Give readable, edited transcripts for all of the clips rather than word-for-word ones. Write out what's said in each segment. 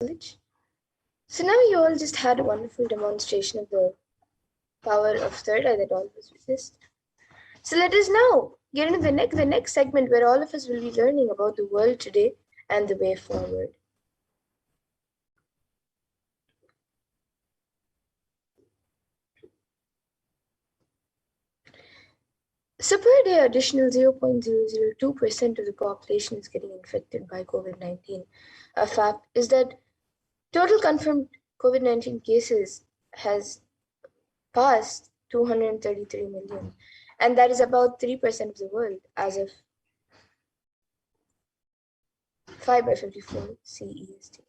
knowledge. So now you all just had a wonderful demonstration of the power of third eye that all of us resist. So let us now get into the next segment where all of us will be learning about the world today and the way forward. So per day, additional 0.002% of the population is getting infected by COVID-19. A fact is that total confirmed COVID-19 cases has passed 233 million, and that is about 3% of the world as of 5/54 CEST.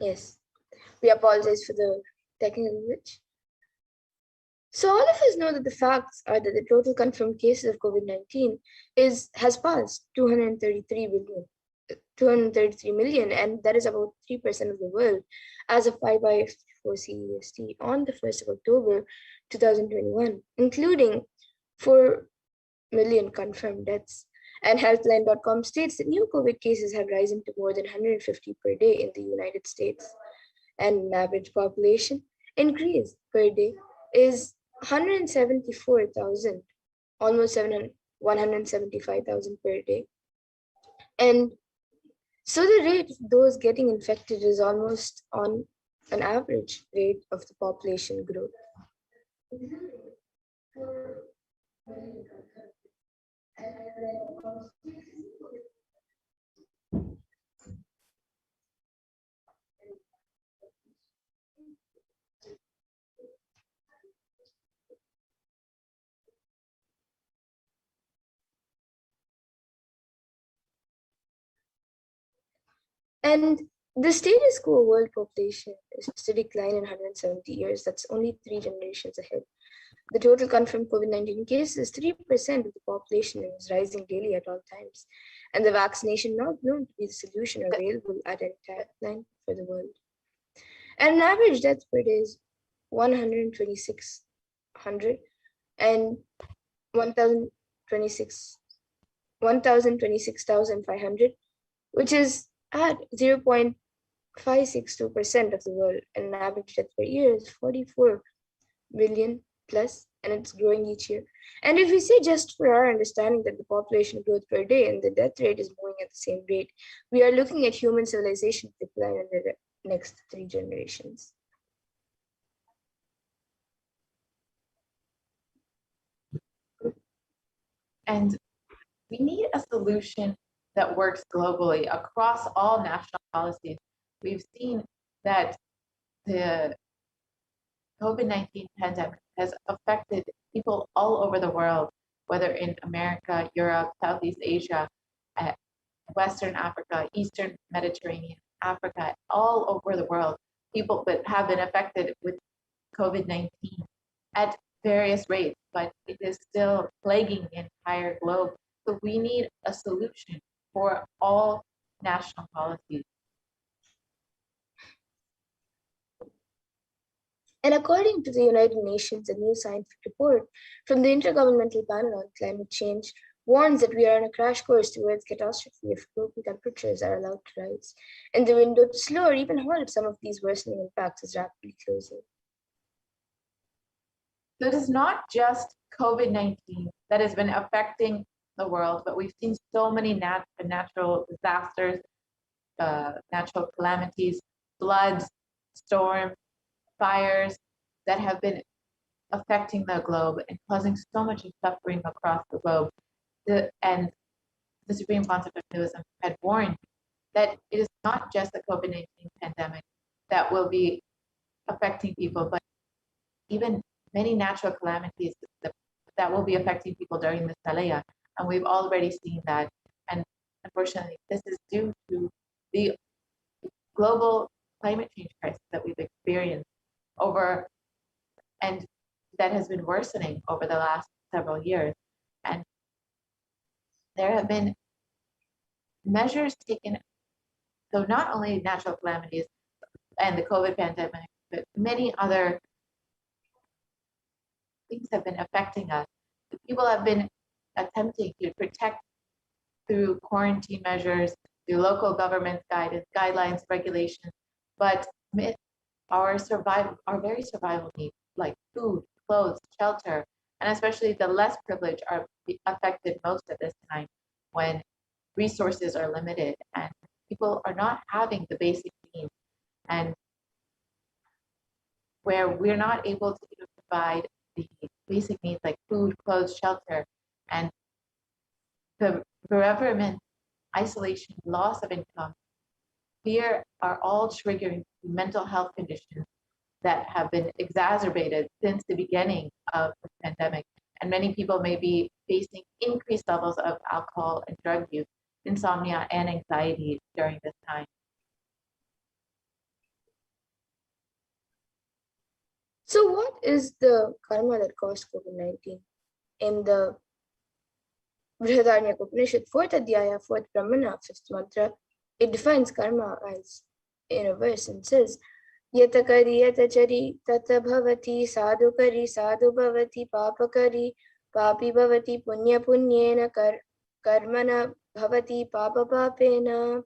Yes, we apologize for the technical glitch. So all of us know that the facts are that the total confirmed cases of COVID-19 has passed 233 million, and that is about 3% of the world as of 5 by 54 CEST on the 1st of October 2021, including 4 million confirmed deaths. And Healthline.com states that new COVID cases have risen to more than 150 per day in the United States, and an average population increase per day is 174,000, almost 175,000 per day. And so the rate of those getting infected is almost on an average rate of the population growth. And the status quo world population is to decline in 170 years. That's only 3 generations ahead. The total confirmed COVID-19 cases is 3% of the population and is rising daily at all times. And the vaccination not known to be the solution available at any time for the world. And an average death per day is 126,000 and 1,026,500, which is at 0.562% of the world, and an average death per year is 44 million plus, and it's growing each year. And if we say, just for our understanding, that the population growth per day and the death rate is moving at the same rate, we are looking at human civilization decline in the next 3 generations. And we need a solution that works globally across all national policies. We've seen that the COVID-19 pandemic has affected people all over the world, whether in America, Europe, Southeast Asia, Western Africa, Eastern Mediterranean, Africa, all over the world. People that have been affected with COVID-19 at various rates, but it is still plaguing the entire globe. So we need a solution for all national policies. And according to the United Nations, a new scientific report from the Intergovernmental Panel on Climate Change warns that we are on a crash course towards catastrophe if global temperatures are allowed to rise, and the window to slow or even halt some of these worsening impacts is rapidly closing. So it is not just COVID-19 that has been affecting the world, but we've seen so many natural disasters, natural calamities, floods, storms, fires that have been affecting the globe and causing so much suffering across the globe. And the Supreme Pontiff of Hinduism had warned that it is not just the COVID-19 pandemic that will be affecting people, but even many natural calamities that will be affecting people during this Talaya. And we've already seen that. And unfortunately, this is due to the global climate change crisis that we've experienced and that has been worsening over the last several years. And there have been measures taken, so not only natural calamities and the COVID pandemic, but many other things have been affecting us. People have been attempting to protect through quarantine measures, through local government guidance, guidelines, regulations, but our very survival needs, like food, clothes, shelter, and especially the less privileged are affected most at this time when resources are limited and people are not having the basic needs, and where we're not able to provide the basic needs like food, clothes, shelter, and the bereavement, isolation, loss of income, fear are all triggering mental health conditions that have been exacerbated since the beginning of the pandemic. And many people may be facing increased levels of alcohol and drug use, insomnia, and anxiety during this time. So what is the karma that caused COVID-19? In the Brihadaranyaka Upanishad, 4th Adhyaya, 4th Brahmana, 5th mantra, it defines karma as in a verse and says, Yatakari yatachari tata bhavati sadhukari sadhu bhavati papakari papi bhavati punya punyena karmana bhavati papa papena.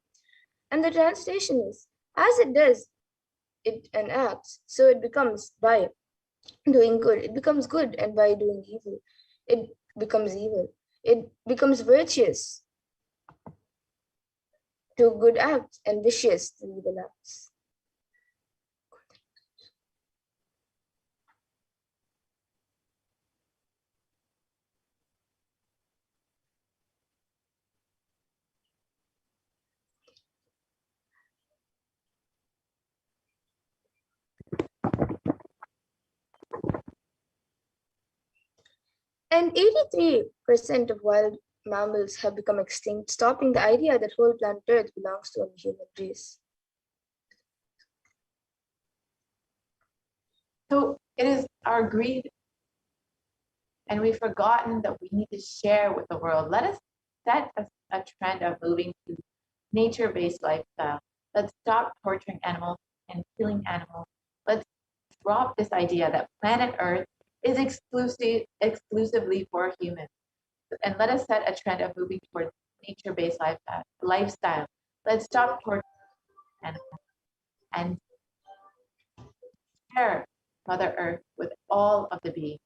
And the translation is, as it does it and acts, so it becomes by doing good. It becomes good, and by doing evil, it becomes evil. It becomes virtuous to good acts and vicious to evil acts. And 83% of wild mammals have become extinct, stopping the idea that whole planet Earth belongs to a human race. So it is our greed, and we've forgotten that we need to share with the world. Let us set a trend of moving to nature-based lifestyle. Let's stop torturing animals and killing animals. Let's drop this idea that planet Earth is exclusively for humans. And let us set a trend of moving towards nature-based lifestyle. Let's stop torturing animals and share Mother Earth with all of the beings.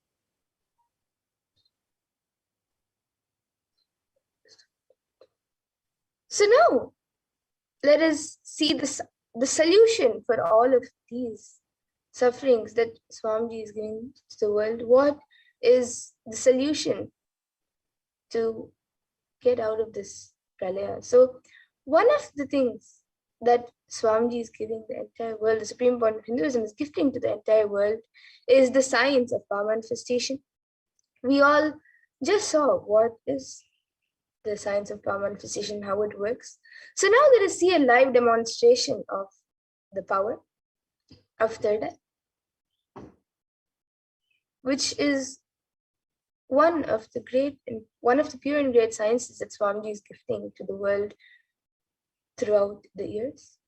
So now, let us see the solution for all of these sufferings that Swamiji is giving to the world. What is the solution to get out of this pralaya? So one of the things that Swamiji is giving the entire world, the Supreme Pontiff of Hinduism is gifting to the entire world, is the science of power manifestation. We all just saw what is the science of power manifestation, how it works. So now let us see a live demonstration of the power of third eye, which is one of the pure and great sciences that Swamiji is gifting to the world throughout the years.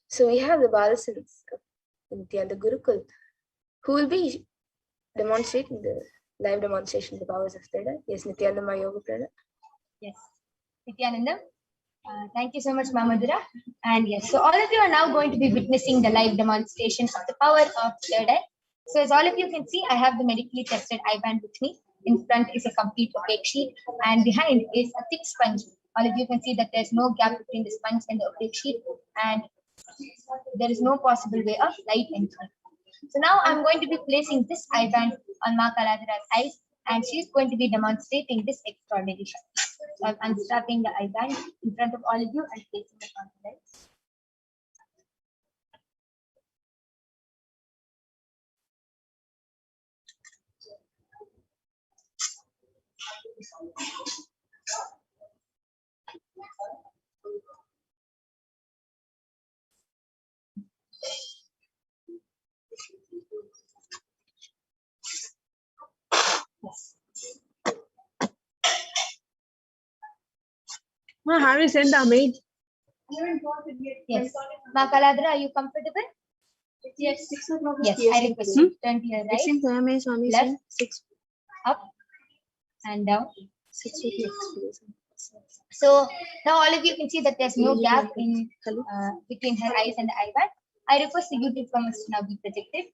So we have the Balasans of Nityananda Gurukul, who will be demonstrating the live demonstration of the powers of third eye. Yes, Nityananda Yoga Prana. Yes, Nityananda. Thank you so much, Mamadura. And yes, so all of you are now going to be witnessing the live demonstration of the power of third eye. So as all of you can see, I have the medically tested eye band with me. In front is a complete opaque sheet, and behind is a thick sponge. All of you can see that there's no gap between the sponge and the opaque sheet, and there is no possible way of light entering. So now I'm going to be placing this eye band on Ma Kaladhara's eyes, and she's going to be demonstrating this extraordinary shot. So I'm unstrapping the eye band in front of all of you and placing it on the lens. Yes. Have you sent the maid? Yes. Ma Kaladhara, are you comfortable? Yes. 6 o'clock. Yes, I request you to turn to your right, left, up, and down. So now all of you can see that there's no gap in between her eyes and the eye band. I request the YouTube comments to now be projected.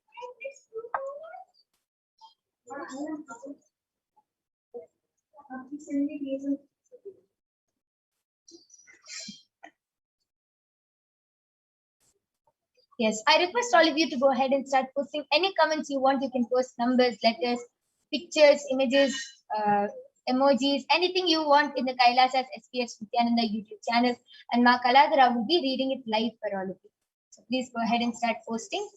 Yes, I request all of you to go ahead and start posting any comments you want. You can post numbers, letters, pictures, images, emojis, anything you want in the Kailasa'S SPH and NITHYANANDA YouTube channel. And Ma Kaladhara will be reading it live for all of you. So please go ahead and start posting.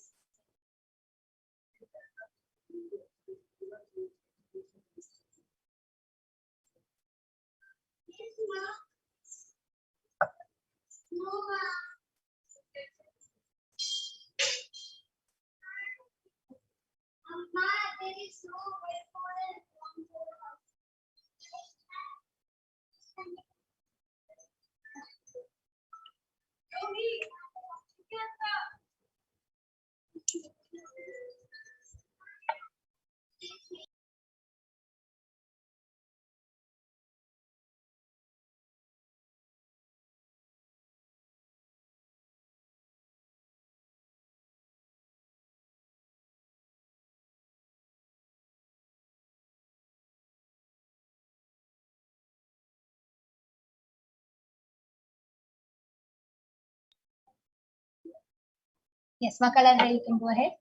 Yes, Makalandra, you can go ahead.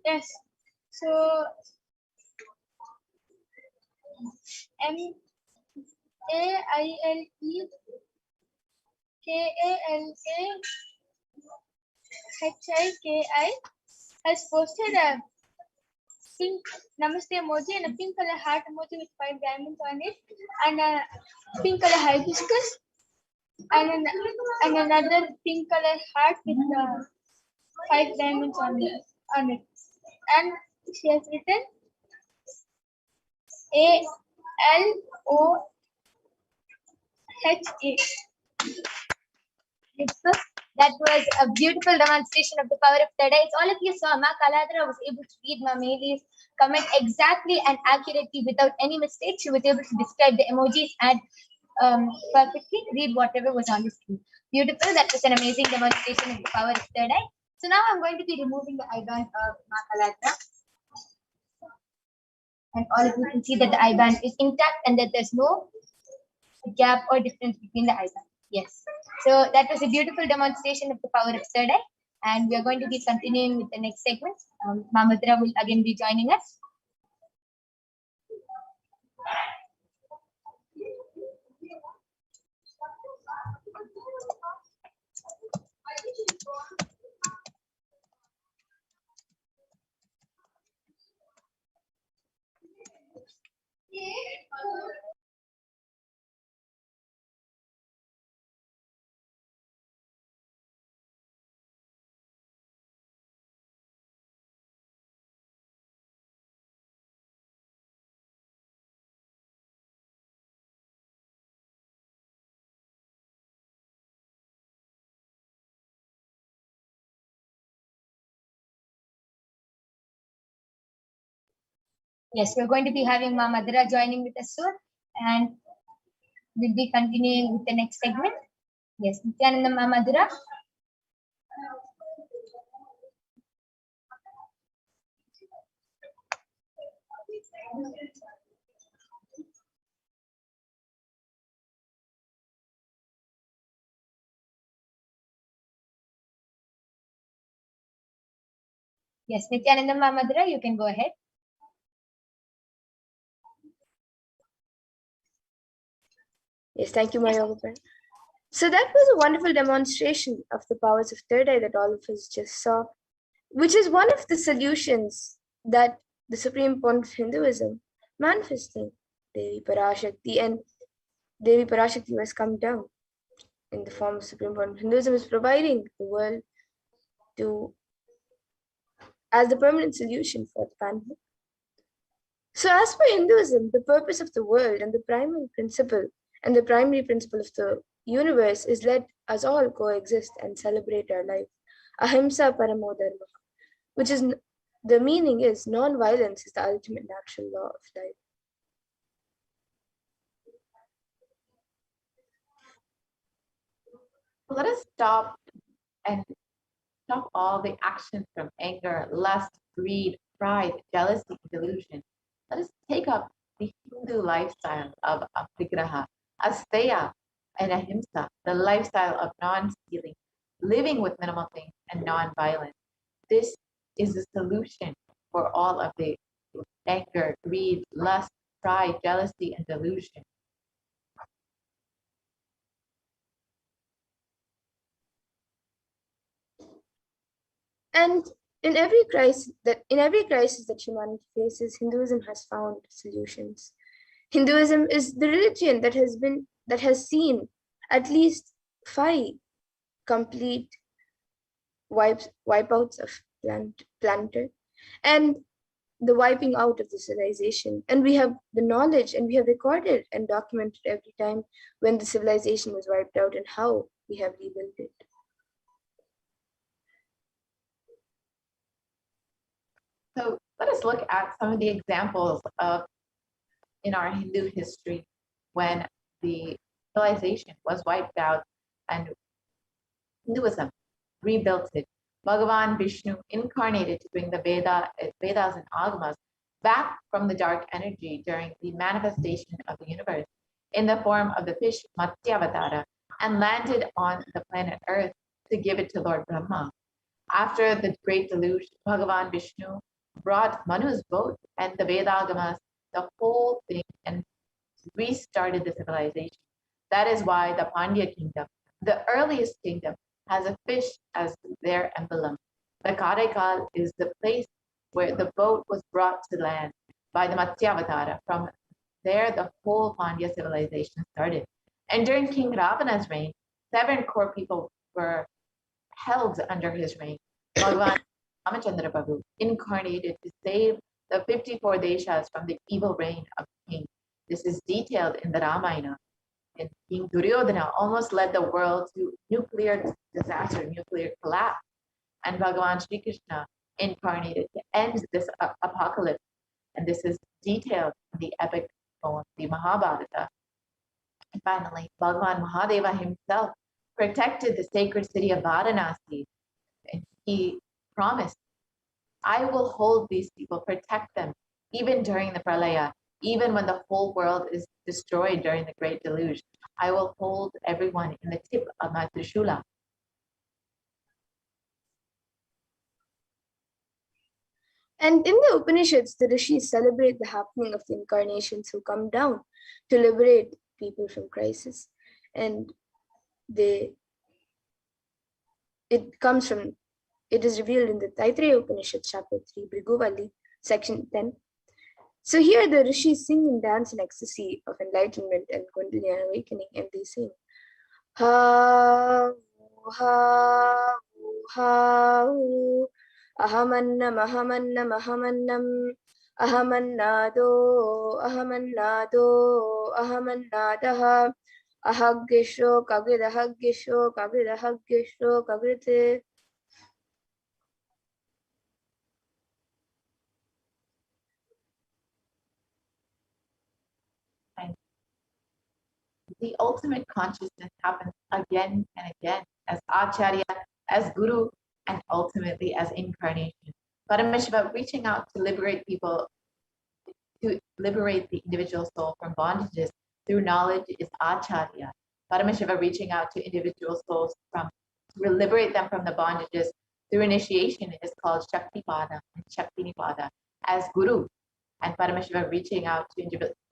Yes. So MAILEKALAHIKI has posted a pink Namaste emoji and a pink color heart emoji with 5 diamonds on it, and a pink color hibiscus, and another pink color heart with 5 diamonds on it. And she has written ALOHA. So that was a beautiful demonstration of the power of third eye. All of you saw, Ma Kaladra was able to read Ma Meli's comment exactly and accurately without any mistake. She was able to describe the emojis and perfectly read whatever was on the screen. Beautiful. That was an amazing demonstration of the power of third eye. So now I'm going to be removing the eye band of Ma Kaladra. And all of you can see that the eye band is intact and that there's no gap or difference between the eye band. Yes. So that was a beautiful demonstration of the power of third eye. And we are going to be continuing with the next segment. Mamadra will again be joining us. Yes, we're going to be having Ma Madhura joining with us soon, and we'll be continuing with the next segment. Yes, Nithyananda Ma Madhura. Yes, Nithyananda Ma Madhura, you can go ahead. Yes, thank you, my yoga friend. So that was a wonderful demonstration of the powers of third eye that all of us just saw, which is one of the solutions that the Supreme Pontiff of Hinduism manifesting Devi Parashakti, and Devi Parashakti has come down in the form of Supreme Pontiff of Hinduism is providing the world as the permanent solution for the pandemic. So as for Hinduism, the purpose of the world and the primary principle of the universe is let us all coexist and celebrate our life. Ahimsa paramo dharma, which is the meaning is non-violence is the ultimate natural law of life. Let us stop all the actions from anger, lust, greed, pride, jealousy, and delusion. Let us take up the Hindu lifestyle of apigraha, asteya, and ahimsa, the lifestyle of non-stealing, living with minimal things, and non-violence. This is the solution for all of the anger, greed, lust, pride, jealousy, and delusion. And in every crisis that humanity faces, Hinduism has found solutions. Hinduism is the religion that has been that has seen at least 5 complete wipeouts of planet, and the wiping out of the civilization. And we have the knowledge, and we have recorded and documented every time when the civilization was wiped out and how we have rebuilt it. So let us look at some of the examples of in our Hindu history when the civilization was wiped out and Hinduism rebuilt it. Bhagavan Vishnu incarnated to bring the Vedas and Agamas back from the dark energy during the manifestation of the universe in the form of the fish Matsyavatara and landed on the planet Earth to give it to Lord Brahma. After the great deluge, Bhagavan Vishnu brought Manu's boat and the Vedagamas, the whole thing, and restarted the civilization. That is why the Pandya kingdom, the earliest kingdom, has a fish as their emblem. The Karaikal is the place where the boat was brought to land by the Matsyavatara. From there, the whole Pandya civilization started. And during King Ravana's reign, 7 core people were held under his reign. Bhagavan Ramachandra Prabhu incarnated to save the 54 deshas from the evil reign of the king. This is detailed in the Ramayana. And King Duryodhana almost led the world to nuclear disaster, nuclear collapse. And Bhagavan Sri Krishna incarnated to end this apocalypse. And this is detailed in the epic poem, the Mahabharata. And finally, Bhagavan Mahadeva himself protected the sacred city of Varanasi. And he promised, I will hold these people, protect them, even during the Pralaya, even when the whole world is destroyed during the Great Deluge. I will hold everyone in the tip of my Trishula. And in the Upanishads, the rishis celebrate the happening of the incarnations who come down to liberate people from crisis. And it is revealed in the Taittiriya Upanishad, chapter 3, Bhriguvali, section 10. So here the rishis sing and dance in ecstasy of enlightenment and Kundalini awakening, and they sing, ha, ha, ha, ahamannam, ahamannam, ahamannam, ahamannado, ahamannado, ahamannadaha, ahaggisho, kagrid, ahaggisho, kagrid, ahaggisho, kagrite. The ultimate consciousness happens again and again as Acharya, as Guru, and ultimately as incarnation. Paramashiva reaching out to liberate people, to liberate the individual soul from bondages through knowledge is Acharya. Paramashiva reaching out to individual souls to liberate them from the bondages through initiation is called Shaktipada and Shaktinipada as Guru. And Paramashiva reaching out to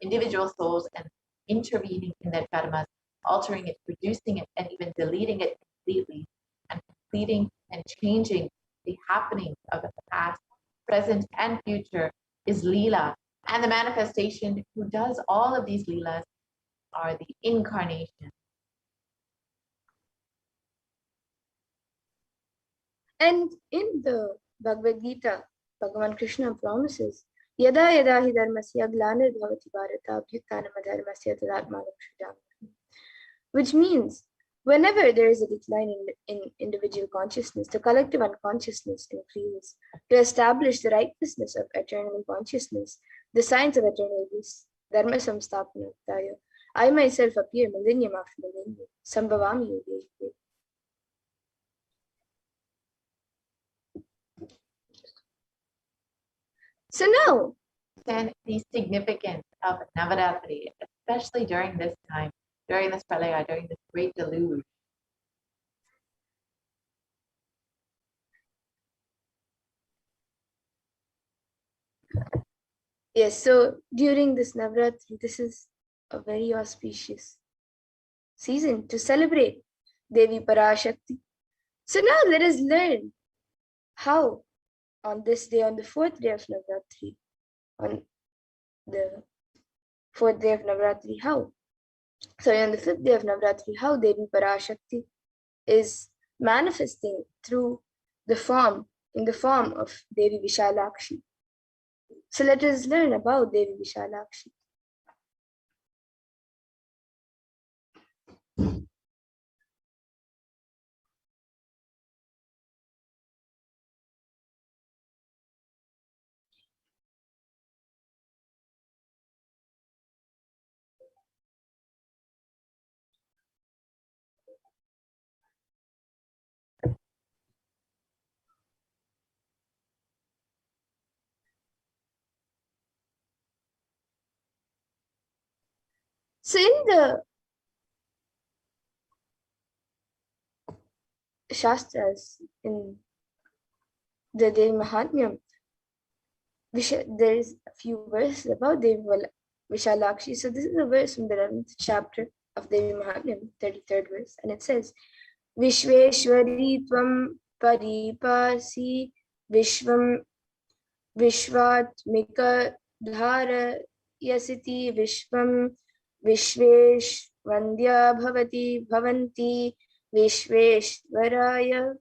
individual souls and intervening in their karmas, altering it, reducing it, and even deleting it completely, and completing and changing the happenings of the past, present, and future is Leela. And the manifestation who does all of these Leelas are the incarnation. And in the Bhagavad Gita, Bhagavan Krishna promises, Yada yada hi dharmasya glanir bhavati bharata abhyutanam adharmasya tadatmanam shriyam. Which means, whenever there is a decline in individual consciousness, the collective unconsciousness increases. To establish the righteousness of eternal consciousness, the science of eternal bliss, dharma samsthapanataya, I myself appear millennium after millennium, sambhavami yuge yuge. So now, and the significance of Navaratri, especially during this time, during this pralaya, during this great deluge. yes, so during this Navaratri, this is a very auspicious season to celebrate Devi Parashakti. So now let us learn how on this day, on the 4th day of Navaratri, on the 4th day of Navaratri, how Sorry, on the 5th day of Navaratri, how Devi Parashakti is manifesting through the form, in the form of Devi Vishalakshi. So let us learn about Devi Vishalakshi. So in the Shastras, in the Devi Mahatmyam, there is a few verses about Devi Vishalakshi. So this is a verse from the 11th chapter of Devi Mahatmyam, 33rd verse, and it says, Vishveshwari Tvam Paripasi Vishvam Vishvatmika Dhara Yasiti Vishvam Vishvesh Vandya Bhavati Bhavanti Vishveshwaraya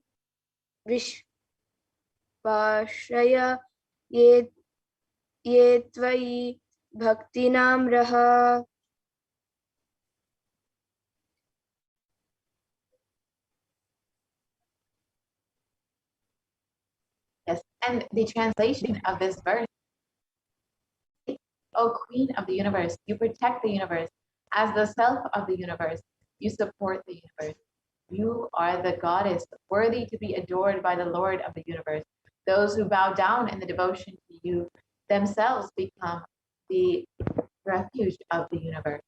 Vishvashraya Ye Tvai Bhaktinam Raha. Yes, and the translation of this verse, O Queen of the universe, you protect the universe. As the self of the universe, you support the universe. You are the goddess, worthy to be adored by the Lord of the universe. Those who bow down in the devotion to you themselves become the refuge of the universe.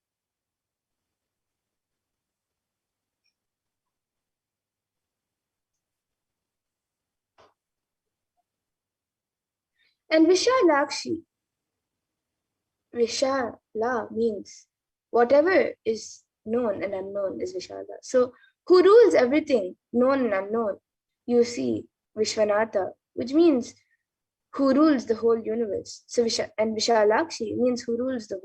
And Vishalakshi, Vishala means whatever is known and unknown is Vishala. So who rules everything, known and unknown? You see Vishwanatha, which means who rules the whole universe. So and Vishalakshi means who rules the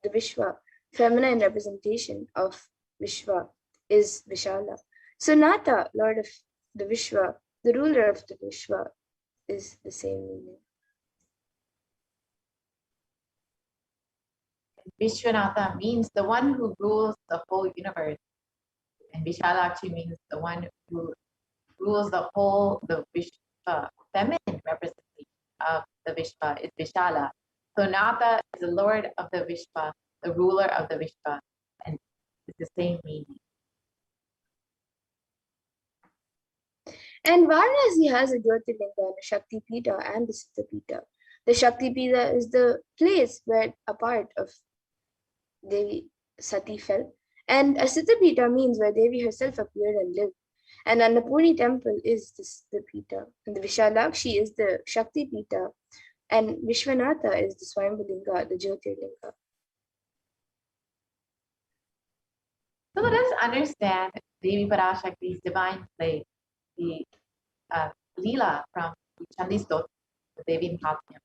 Vishwa. Feminine representation of Vishwa is Vishala. So Natha, Lord of the Vishwa, the ruler of the Vishwa, is the same meaning. Vishwanatha means the one who rules the whole universe. And Vishalakshi means the one who rules the Vishwa. Feminine representation of the Vishwa is Vishala. So Natha is the Lord of the Vishwa, the ruler of the Vishwa, and it's the same meaning. And Varanasi has a Jyotirlinga and a Shakti Pita and the Siddha Pita. The Shakti Pita is the place where a part of Devi Sati fell. And a Siddha Pita means where Devi herself appeared and lived. And Annapurni temple is the Siddha Pita. And the Vishalakshi is the Shakti Pita. And Vishwanatha is the Swayambhulinga, the Jyotirlinga. So let us understand Devi Parashakti's divine play, the Leela from Chandi's Dot, the Devi Mahatmyam.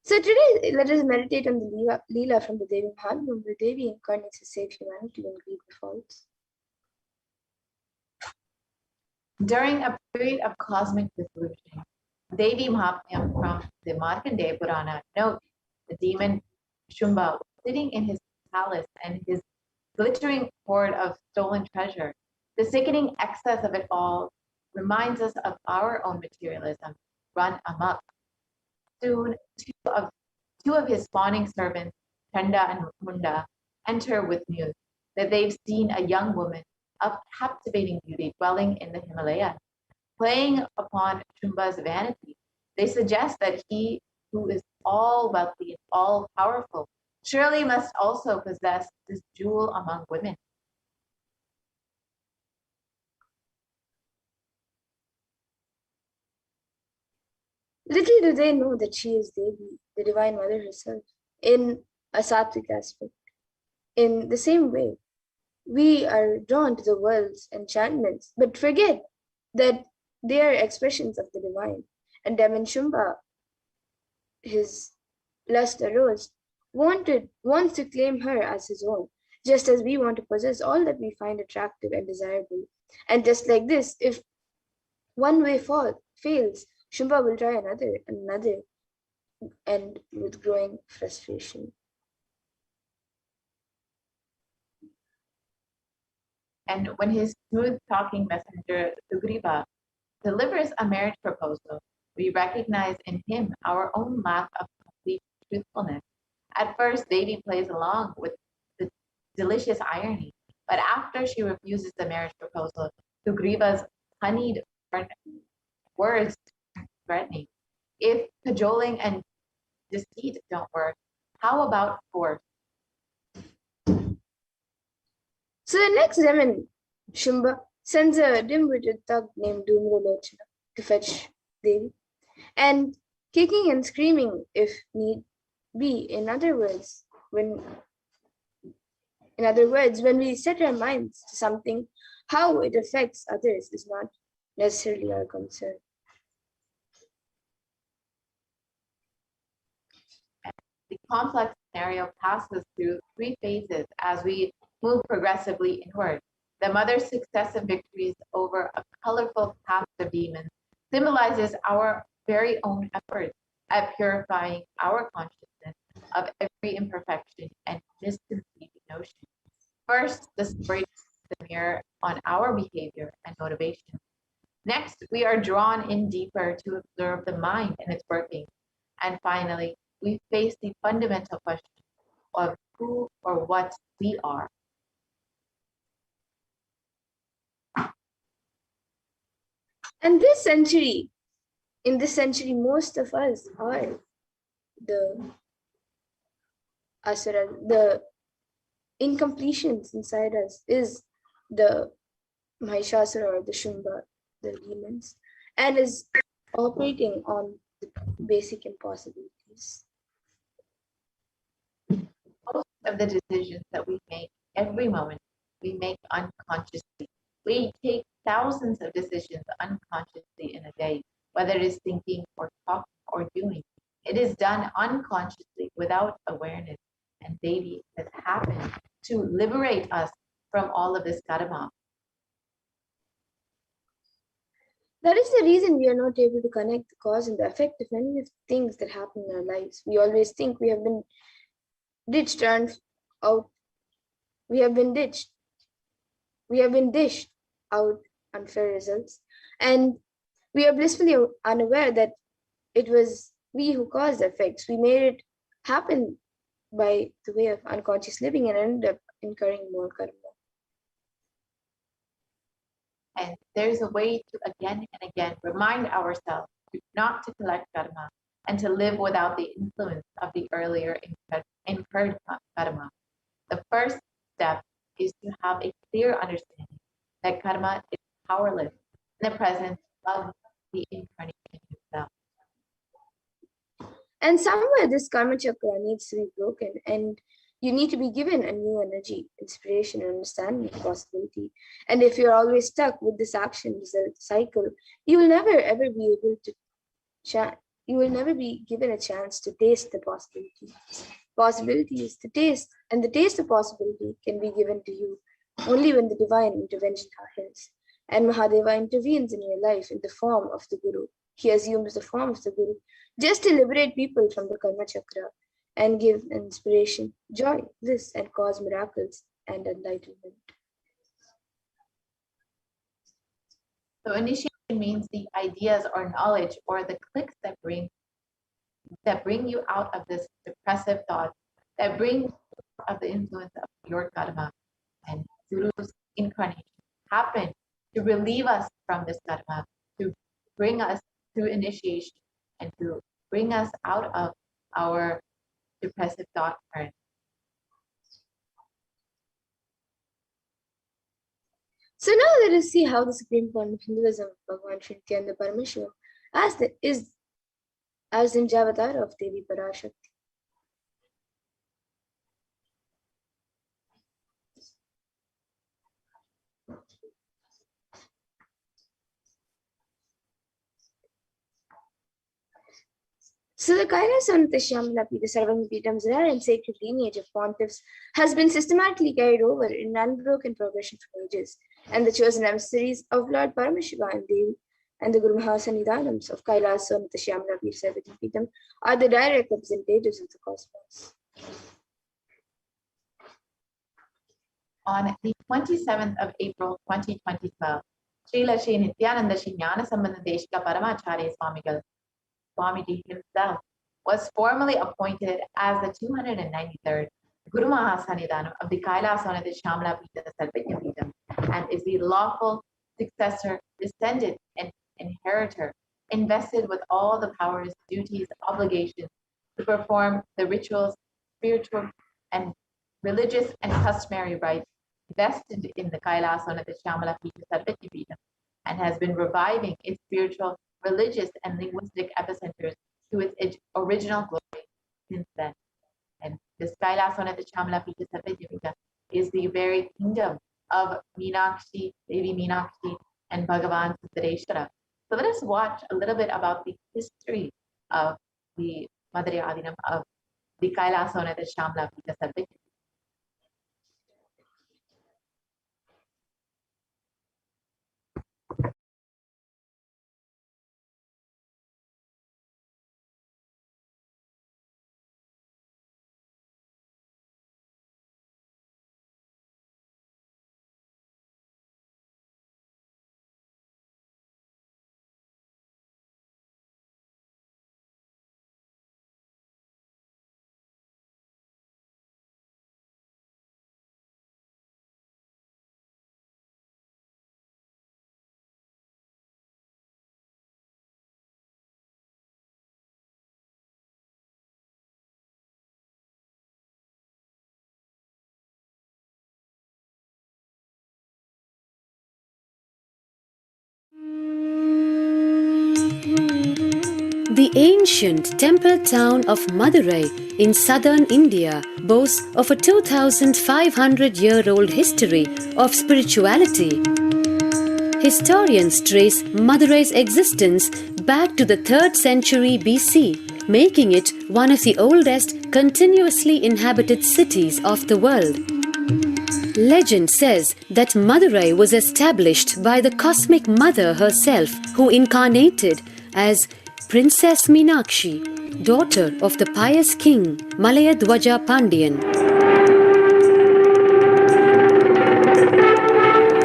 So today, let us meditate on the Leela from the Devi Mahatmyam, where Devi incarnates to save humanity when greed befalls. During a period of cosmic dissolution, Devi Mahatmyam from the Markandeya Purana notes the demon Shumba sitting in his palace and his glittering hoard of stolen treasure. The sickening excess of it all reminds us of our own materialism run amok. Soon, two of his spawning servants, Chanda and Munda, enter with news that they've seen a young woman of captivating beauty dwelling in the Himalayas. Playing upon Shumba's vanity, they suggest that he who is all wealthy and all powerful surely must also possess this jewel among women. Little do they know that she is Devi, the Divine Mother herself, in a sattvic aspect. In the same way, we are drawn to the world's enchantments, but forget that they are expressions of the divine. And Demon Shumba his lust arose, wants to claim her as his own, just as we want to possess all that we find attractive and desirable. And just like this, if one way fails, Shumba will try another and another, and with growing frustration. And when his smooth-talking messenger, Sugriva, delivers a marriage proposal, we recognize in him our own lack of complete truthfulness. At first, Devi plays along with the delicious irony, but after she refuses the marriage proposal, Sugriva's honeyed words turn threatening. If cajoling and deceit don't work, how about force? So the next Zeman, Shumba, sends a dim-witted thug named Dhumralochana to fetch Devi, and kicking and screaming if need be. In other words, when we set our minds to something, how it affects others is not necessarily our concern. The complex scenario passes through three phases as we move progressively inward. The mother's successive victories over a colorful cast of demons symbolizes our very own efforts at purifying our consciousness of every imperfection and misconceived notion. First, the story is the mirror on our behavior and motivation. Next, we are drawn in deeper to observe the mind and its working. And finally, we face the fundamental question of who or what we are. And in this century, most of us are the asura, the incompletions inside us is the Mahishasura or the Shumba, the demons, and is operating on the basic impossibilities. Most of the decisions that we make every moment, we make unconsciously. We take thousands of decisions unconsciously in a day, whether it is thinking or talking or doing. It is done unconsciously without awareness. And Devi has happened to liberate us from all of this karma. That is the reason we are not able to connect the cause and the effect of many of the things that happen in our lives. We always think we have been ditched out. We have been dished out unfair results, and we are blissfully unaware that it was we who caused the effects. We made it happen by the way of unconscious living and ended up incurring more karma. And there's a way to again and again remind ourselves not to collect karma and to live without the influence of the earlier incurred karma. The first step is to have a clear understanding that karma is powerless in the presence of the incarnation itself. And somewhere this karma chakra needs to be broken, and you need to be given a new energy, inspiration, and understanding of possibility. And if you're always stuck with this action result cycle, you will never ever be able to you will never be given a chance to taste the possibility. Possibility is the taste, and the taste of possibility can be given to you only when the divine intervention happens. And Mahadeva intervenes in your life in the form of the Guru. He assumes the form of the Guru just to liberate people from the karma chakra and give inspiration, joy, bliss, and cause miracles and enlightenment. So initiation means the ideas or knowledge or the clicks that bring you out of this depressive thought, that bring out of the influence of your karma. And Guru's incarnation happened to relieve us from this karma, to bring us to initiation and to bring us out of our depressive thought current. So now let us see how the Supreme Pontiff of Hinduism, Bhagavan Paramashivam, is as the Javatar of Devi Parashakti. So the Kailasa'S Shyamala Sarvangapeetam's rare and sacred lineage of pontiffs has been systematically carried over in unbroken progression for ages, and the chosen emissaries of Lord Paramashivam and the Guru Mahasannidhanams of Kailasa'S Shyamala Sarvangapeetam are the direct representatives of the cosmos. On the 27th of April 2012, Srila Shri Nithyananda Shri Jnana Sambandha Deshika Paramacharya Swamiji himself was formally appointed as the 293rd Guru Mahasannidhanam of the Kailasa'S Shyamala Sarvangapeetam and is the lawful successor, descendant, and inheritor, invested with all the powers, duties, obligations to perform the rituals, spiritual, and religious and customary rites vested in the Kailasa'S Shyamala Sarvangapeetam and has been reviving its spiritual, religious, and linguistic epicenters to its original glory since then. And this Kailasa'S Shyamala Sarvangapeetam is the very kingdom of Meenakshi, Devi Meenakshi, and Bhagavan Paramashivam. So let us watch a little bit about the history of the Madre Adinam of the Kailasa'S Shyamala Sarvangapeetam. The ancient temple town of Madurai in southern India boasts of a 2,500-year-old history of spirituality. Historians trace Madurai's existence back to the 3rd century BC, making it one of the oldest continuously inhabited cities of the world. Legend says that Madurai was established by the Cosmic Mother herself, who incarnated as Princess Meenakshi, daughter of the pious king Malayadwaja Pandian.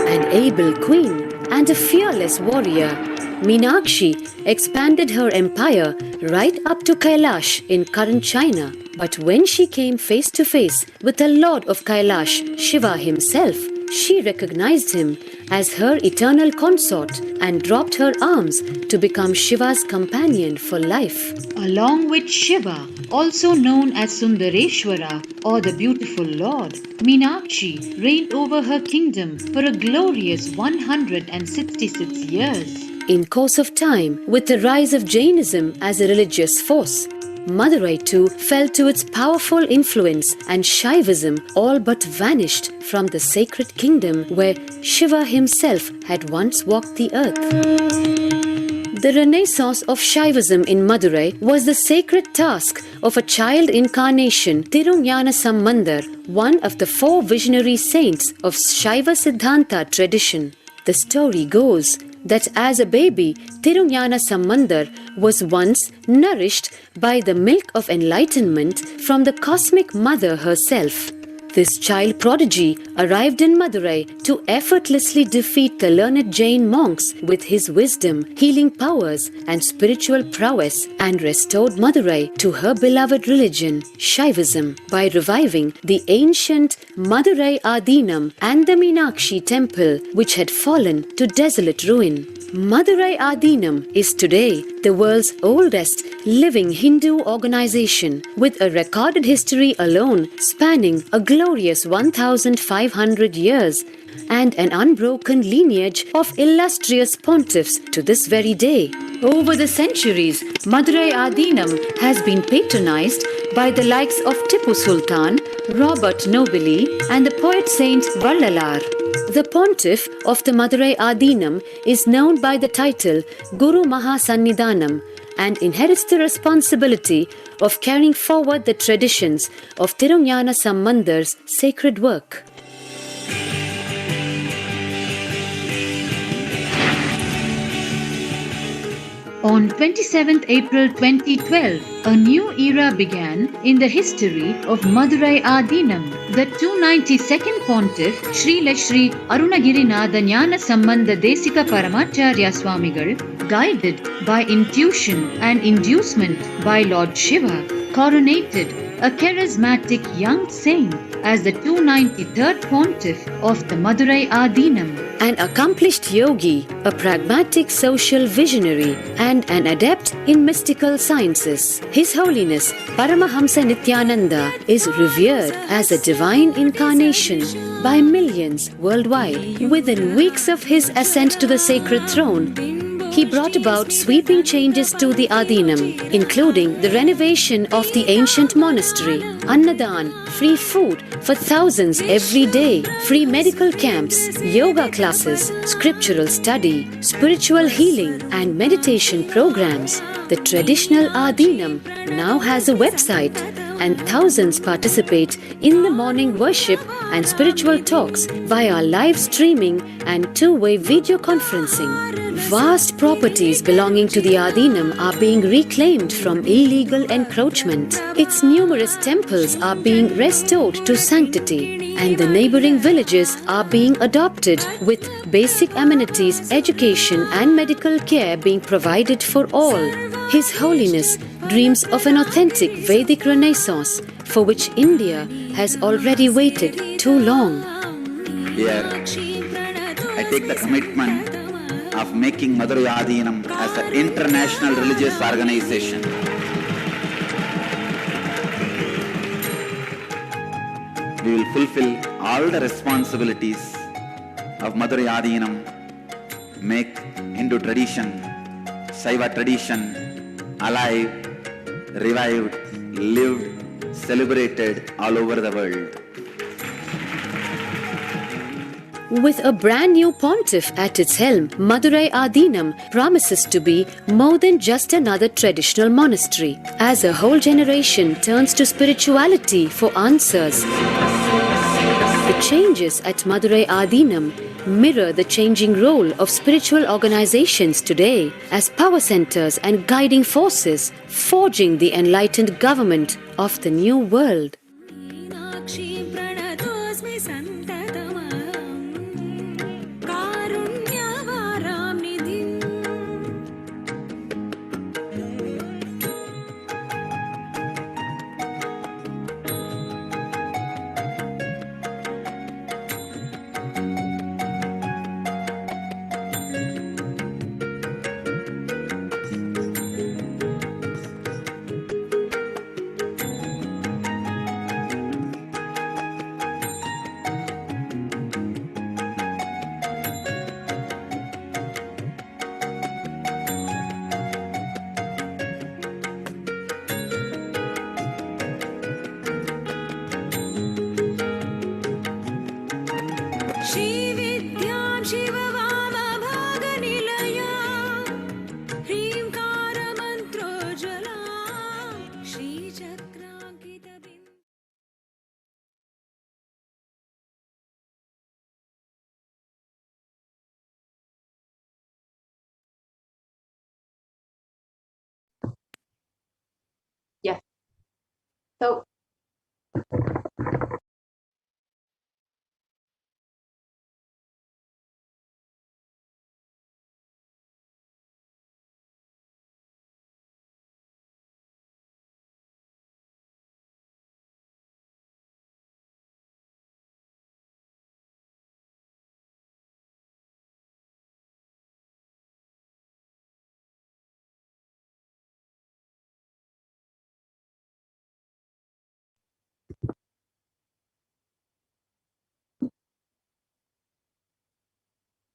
An able queen and a fearless warrior, Meenakshi expanded her empire right up to Kailash in current China. But when she came face to face with the Lord of Kailash, Shiva himself, she recognized him as her eternal consort and dropped her arms to become Shiva's companion for life. Along with Shiva, also known as Sundareshwara or the beautiful Lord, Meenakshi reigned over her kingdom for a glorious 166 years. In course of time, with the rise of Jainism as a religious force, Madurai too fell to its powerful influence and Shaivism all but vanished from the sacred kingdom where Shiva himself had once walked the earth. The renaissance of Shaivism in Madurai was the sacred task of a child incarnation, Tirunjana Sambandar, one of the 4 visionary saints of Shaiva Siddhanta tradition. The story goes that as a baby, Tirunjana Sambandar was once nourished by the milk of enlightenment from the Cosmic Mother herself. This child prodigy arrived in Madurai to effortlessly defeat the learned Jain monks with his wisdom, healing powers, and spiritual prowess, and restored Madurai to her beloved religion, Shaivism, by reviving the ancient Madurai Adinam and the Meenakshi temple, which had fallen to desolate ruin. Madurai Adinam is today the world's oldest living Hindu organization, with a recorded history alone spanning a glorious 1,500 years and an unbroken lineage of illustrious pontiffs to this very day. Over the centuries, Madurai Adinam has been patronized by the likes of Tipu Sultan, Robert Nobili, and the poet saint Vallalar. The pontiff of the Madurai Adinam is known by the title Guru Mahasannidhanam and inherits the responsibility of carrying forward the traditions of Tirungnana Sambandar's sacred work. On 27th April 2012, a new era began in the history of Madurai Adinam. The 292nd Pontiff, Srila Sri Arunagirinatha Jnana Sambandha Desika Paramacharya Swamigal, guided by intuition and inducement by Lord Shiva, coronated a charismatic young saint as the 293rd Pontiff of the Madurai Adinam. An accomplished yogi, a pragmatic social visionary, and an adept in mystical sciences. His Holiness Paramahamsa Nithyananda is revered as a divine incarnation by millions worldwide. Within weeks of his ascent to the sacred throne, he brought about sweeping changes to the Adinam, including the renovation of the ancient monastery, Annadan, free food for thousands every day, free medical camps, yoga classes, scriptural study, spiritual healing, and meditation programs. The traditional Adinam now has a website, and thousands participate in the morning worship and spiritual talks via live streaming and two-way video conferencing. Vast properties belonging to the Adinam are being reclaimed from illegal encroachment. Its numerous temples are being restored to sanctity, and the neighboring villages are being adopted with basic amenities, education and medical care being provided for all. His Holiness dreams of an authentic Vedic Renaissance for which India has already waited too long. Here, I take the commitment of making Madurai Adinam as an international religious organization. We will fulfill all the responsibilities of Madurai Adinam, make Hindu tradition, Shaiva tradition alive, revived, lived, celebrated all over the world. With a brand new pontiff at its helm, Madurai Adinam promises to be more than just another traditional monastery. As a whole generation turns to spirituality for answers, the changes at Madurai Adinam mirror the changing role of spiritual organizations today as power centers and guiding forces, forging the enlightened government of the new world. Yes. So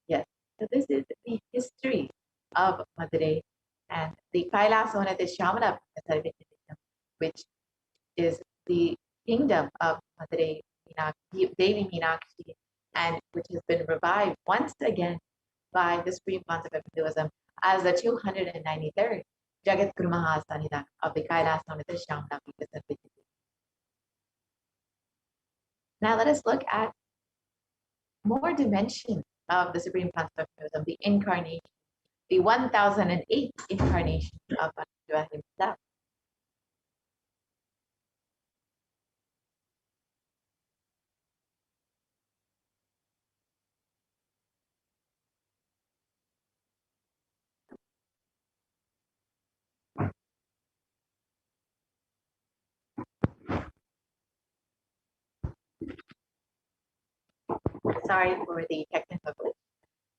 yes, so this is the history of Madurai and the Kailasa'S, which is the kingdom of Madurai Devi Meenakshi, and which has been revived once again by the Supreme Pontiff of Hinduism as the 293rd Jagat Guru Mahasanidhanam of the Kailasa Shamla Pita Sarviti. Now let us look at more dimensions of the Supreme Pontiff of Hinduism, the incarnation, the 1008th incarnation of Paramashiva himself. Sorry for the technical glitch.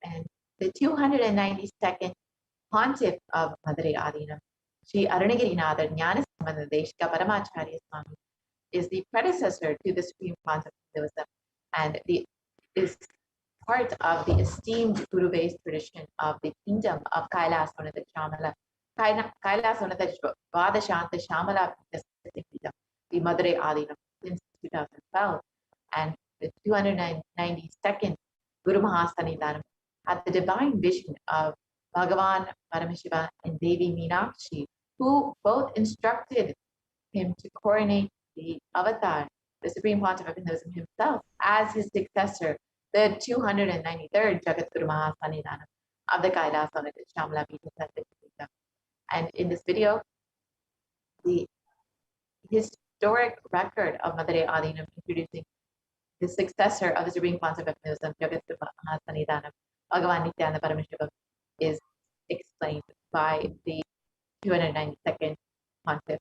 And the 292nd Pontiff of Madurai Adinam, Sri Arunagirinatha Jnanasambandha Deshika Paramacharya Swami, is the predecessor to the Supreme Pontiff of Hinduism and is part of the esteemed Guru-based tradition of the kingdom of Kailasa'S, Kailasa'S Vadashanta Shamala the Madurai Adinam since 2012, and the 292nd Guru Mahasanidhanam had the divine vision of Bhagavan Paramashivam and Devi Meenakshi, who both instructed him to coronate the avatar, the Supreme Pontiff of Hinduism himself, as his successor, the 293rd Jagat Guru Mahasanidhanam of the Kailasa Shamla Pita. And in this video, the historic record of Madurai Adinam introducing the successor of the Supreme Pontiff of Hinduism, Jagat Guru Mahasanidhanam, Bhagavan Nithyanda Paramashivam, is explained by the 292nd Pontiff.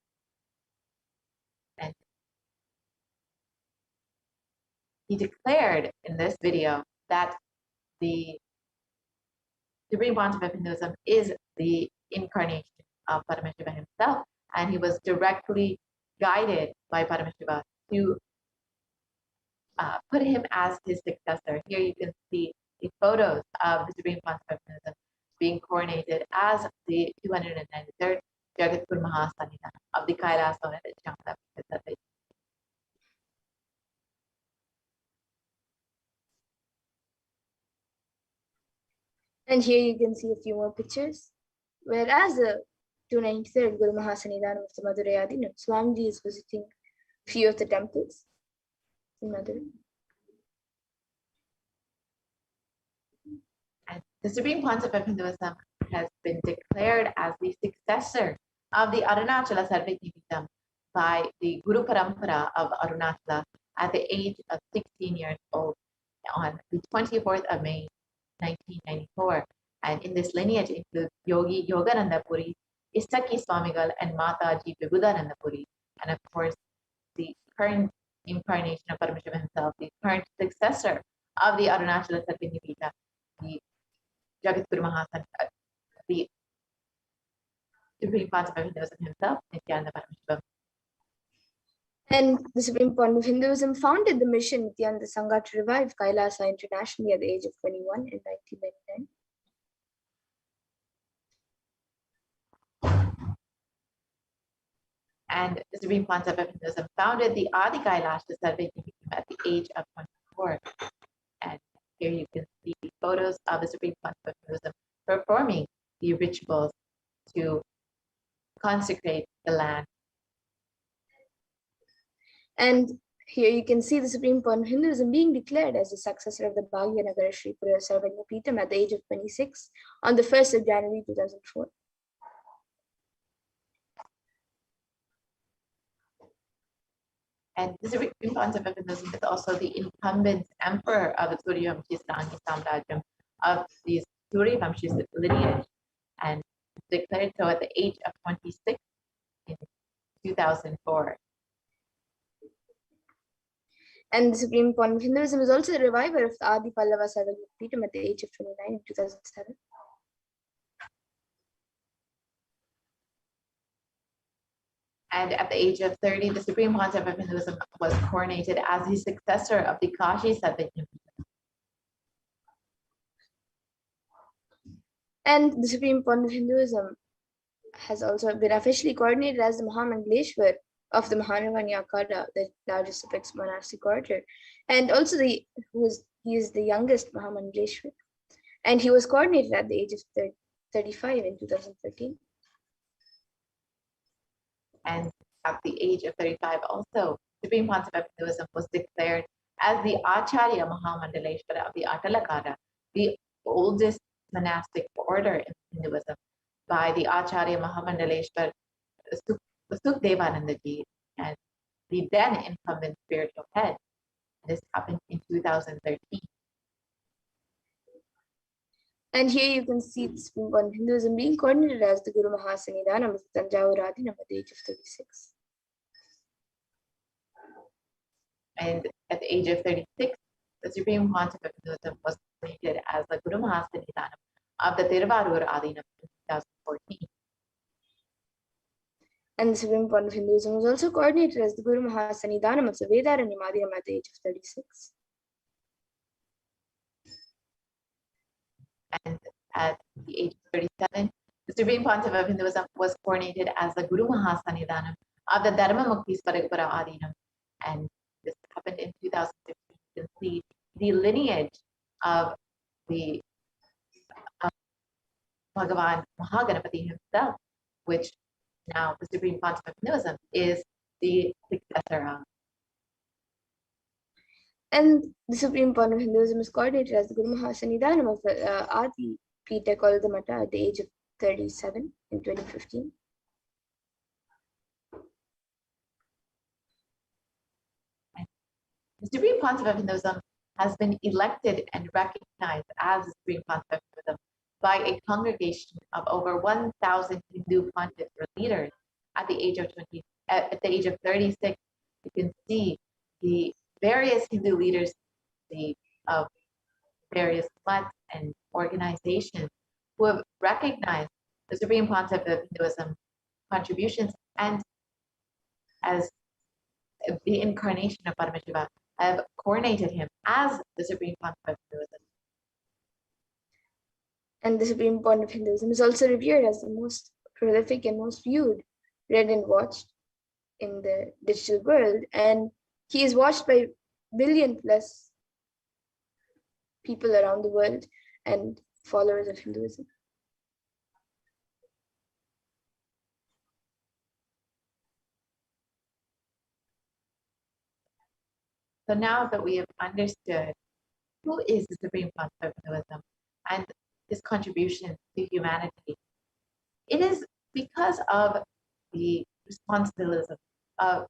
And he declared in this video that the Supreme Pontiff of Hinduism is the incarnation of Paramashiva himself, and he was directly guided by Paramashiva to put him as his successor. Here you can see the photos of the Supreme Pontiff of Hinduism being coronated as the 293rd Jagat Guru Mahasanidhanam of the Kailasa Shamla Pita. And here you can see a few more pictures. Whereas the 293rd Guru Mahasanidhanam of the Madurai Adinam, Swamiji is visiting a few of the temples in Madurai. And the Supreme Pontiff of Hinduism has been declared as the successor of the Arunachala Sarvajñapītam by the Guru Parampara of Arunachala at the age of 16 years old on the 24th of May, 1994. And in this lineage includes Yogi Yogananda Puri, Istaki Swamigal, and Mataji Vibhudananda Puri. And of course, the current incarnation of Paramashiva himself, the current successor of the Arunachala Sarvajñapītam, the Jagat Guru Mahasanidhanam, the Supreme Pontiff of Hinduism himself, Nityananda Paramashivam. And the Supreme Pontiff of Hinduism founded the mission Nityananda Sangha to revive Kailasa internationally at the age of 21 in 1999. And the Supreme Pontiff of Hinduism founded the Adi Kailasa Sarvajñapītam at the age of 24. And here you can see photos of the Supreme Pontiff of Hinduism performing the rituals to consecrate the land. And here you can see the Supreme Pontiff of Hinduism being declared as the successor of the Bhagyanagara Sri Pura Sarvajñapītam at the age of 26 on the 1st of January 2004. And the Supreme Pontiff of Hinduism is also the incumbent emperor of the Suryavamshi Sanghi Samrajyam of the Suryavamshi lineage, and declared so at the age of 26 in 2004. And the Supreme Pontiff of Hinduism is also the reviver of the Adi Pallava Sarvajñapītam at the age of 29 in 2007. And at the age of 30, the Supreme Pontiff of Hinduism was coronated as the successor of the Kashi Sarvajñapītam. And the Supreme Pontiff of Hinduism has also been officially coordinated as the Mahamangaleshwar of the Mahanavanya Akada, the largest apex monastic order. And also he is the youngest Mahamangaleshwar. And he was coordinated at the age of 35 in 2013. And at the age of 35 also, Supreme Pontiff of Hinduism was declared as the Acharya Mahamandaleshwara of the Atalakara, the oldest monastic order in Hinduism, by the Acharya Mahamandaleshwar Sukdevanandaji and the then incumbent spiritual head. This happened in 2013. And here you can see the Supreme Pontiff of Hinduism being coordinated as the Guru Mahasannidhanam of Navaratri at the age of 36. And at the age of 36, the Supreme Pontiff of Hinduism was appointed as the Guru Mahasannidhanam of the Thiruvarur Adinam in 2014. And the Supreme Pontiff of Hinduism was also coordinated as the Guru Mahasannidhanam of the Vedaranyam Adinam at the age of 36. And at the age of 37, the Supreme Pontiff of Hinduism was coronated as the Guru Mahasannidhanam of the Dharma Mukti Sparagpura Adinam. And this happened in 2015. You can see the lineage of the Bhagavan Mahaganapati himself, which now the Supreme Pontiff of Hinduism is the successor of. And the Supreme Pontiff of Hinduism is coordinated as the Guru Mahasannidhanam of the Adi Pita called the Mata at the age of 37 in 2015. The Supreme Pontiff of Hinduism has been elected and recognized as the Supreme Pontiff of Hinduism by a congregation of over 1,000 Hindu pontiffs or leaders at the age of 36. You can see the various Hindu leaders of various clubs and organizations who have recognized the Supreme Pontiff of Hinduism contributions and as the incarnation of Paramashivam have coronated him as the Supreme Pontiff of Hinduism. And the Supreme Pontiff of Hinduism is also revered as the most prolific and most viewed, read and watched in the digital world. And he is watched by billion plus people around the world and followers of Hinduism. So now that we have understood who is the Supreme Pontiff of Hinduism and his contribution to humanity, it is because of the responsibility, the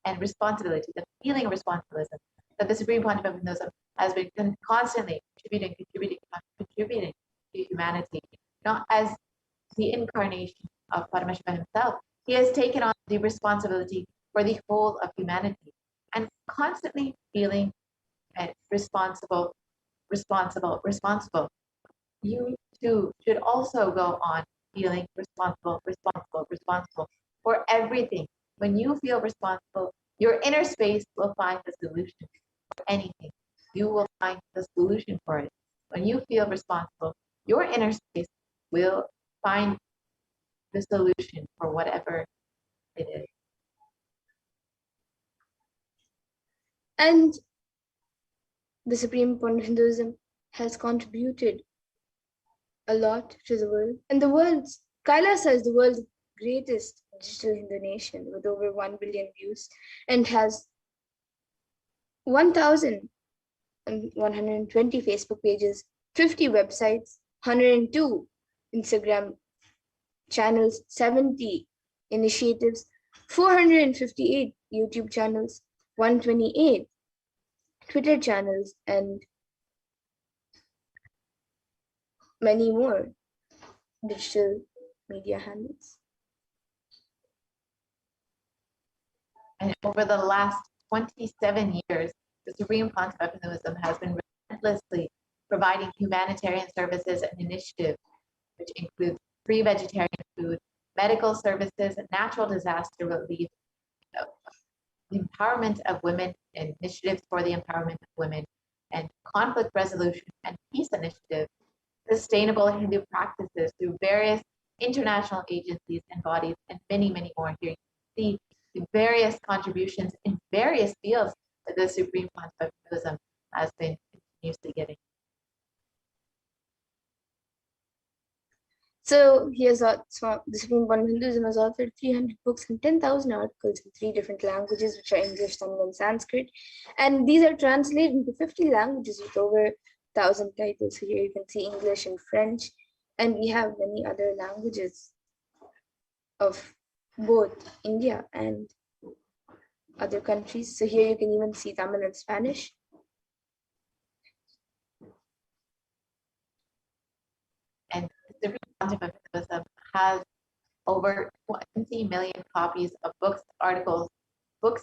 feeling of responsibility that the Supreme Pontiff of Hinduism has been constantly contributing to humanity. Not as the incarnation of Paramashiva himself, he has taken on the responsibility for the whole of humanity and constantly feeling responsible. You too should also go on feeling responsible for everything. When you feel responsible, your inner space will find the solution for anything. You will find the solution for it. When you feel responsible, your inner space will find the solution for whatever it is. And the Supreme Pontiff of Hinduism has contributed a lot to the world. And Kailasa is the world's greatest digital Hindu nation with over 1 billion views and has 1,120 Facebook pages, 50 websites, 102 Instagram channels, 70 initiatives, 458 YouTube channels, 128 Twitter channels, and many more digital media handles. And over the last 27 years, the Supreme Pontiff of Hinduism has been relentlessly providing humanitarian services and initiatives, which include free vegetarian food, medical services, natural disaster relief, the empowerment of women, initiatives for the empowerment of women, and conflict resolution and peace initiatives, sustainable Hindu practices through various international agencies and bodies, and many, many more. Here you can see the various contributions in various fields that the Supreme Pontiff of Hinduism has been continuously giving. So the Supreme Pontiff of Hinduism has authored 300 books and 10,000 articles in 3 different languages, which are English, Tamil, and Sanskrit. And these are translated into 50 languages with over 1,000 titles. So here you can see English and French, and we have many other languages of both India and other countries. So here you can even see Tamil and Spanish. And the Supreme Pontiff of Hinduism has over 20 million copies of books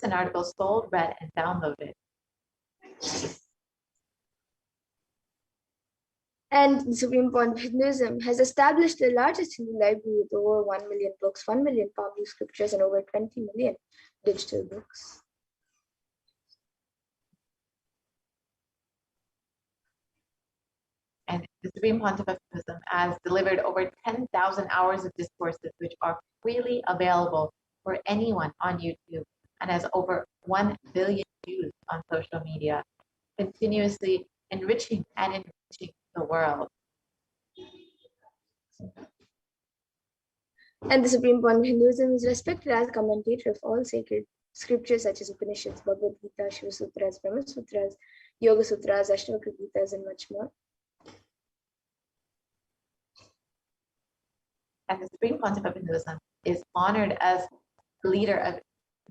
and articles sold, read, and downloaded. And the Supreme Pontiff of Hinduism has established the largest Hindu library with over 1 million books, 1 million published scriptures, and over 20 million digital books. And the Supreme Pontiff of Hinduism has delivered over 10,000 hours of discourses, which are freely available for anyone on YouTube, and has over 1 billion views on social media, continuously enriching the world. And the Supreme Pontiff of Hinduism is respected as a commentator of all sacred scriptures such as Upanishads, Bhagavad Gita, Shiva Sutras, Brahma Sutras, Yoga Sutras, Ashtavakra Gitas, and much more. And the Supreme Pontiff of Hinduism is honored as the leader of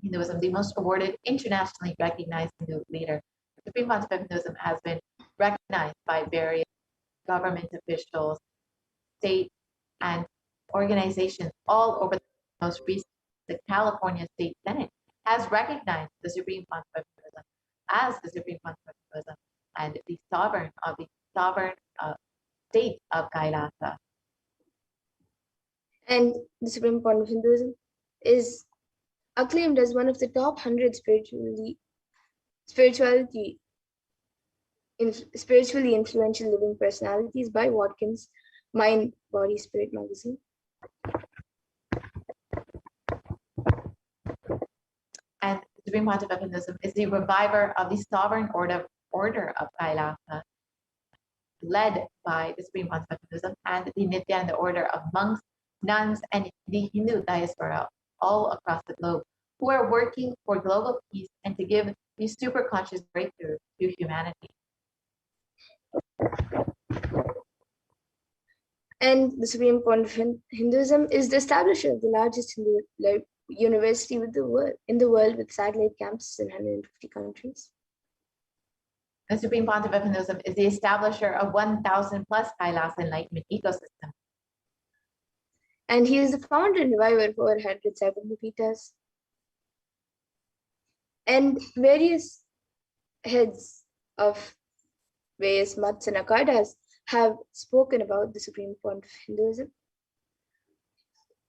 Hinduism, the most awarded, internationally recognized Hindu leader. The Supreme Pontiff of Hinduism has been recognized by various government officials, state, and organizations all over the most recent. The California State Senate has recognized the Supreme Pontiff of Hinduism as the Supreme Pontiff of Hinduism and the sovereign state of Kailasa. And the Supreme Pontiff of Hinduism is acclaimed as one of the top 100 spiritually influential living personalities by Watkins Mind, Body, Spirit magazine. And the Supreme Pontiff of Hinduism is the reviver of the sovereign order of Kailasa, led by the Supreme Pontiff of Hinduism and the NITHYANANDA order of monks, nuns, and the Hindu diaspora all across the globe, who are working for global peace and to give the superconscious breakthrough to humanity. And the Supreme Pontiff of Hinduism is the establisher of the largest Hindu university in the world with satellite campuses in 150 countries. The Supreme Pontiff of Hinduism is the establisher of 1,000 plus Kailasa enlightenment ecosystem. And he is the founder and reviver of over 100 Cyberpetas. And various heads of various maths and akhadas have spoken about the Supreme Pontiff of Hinduism,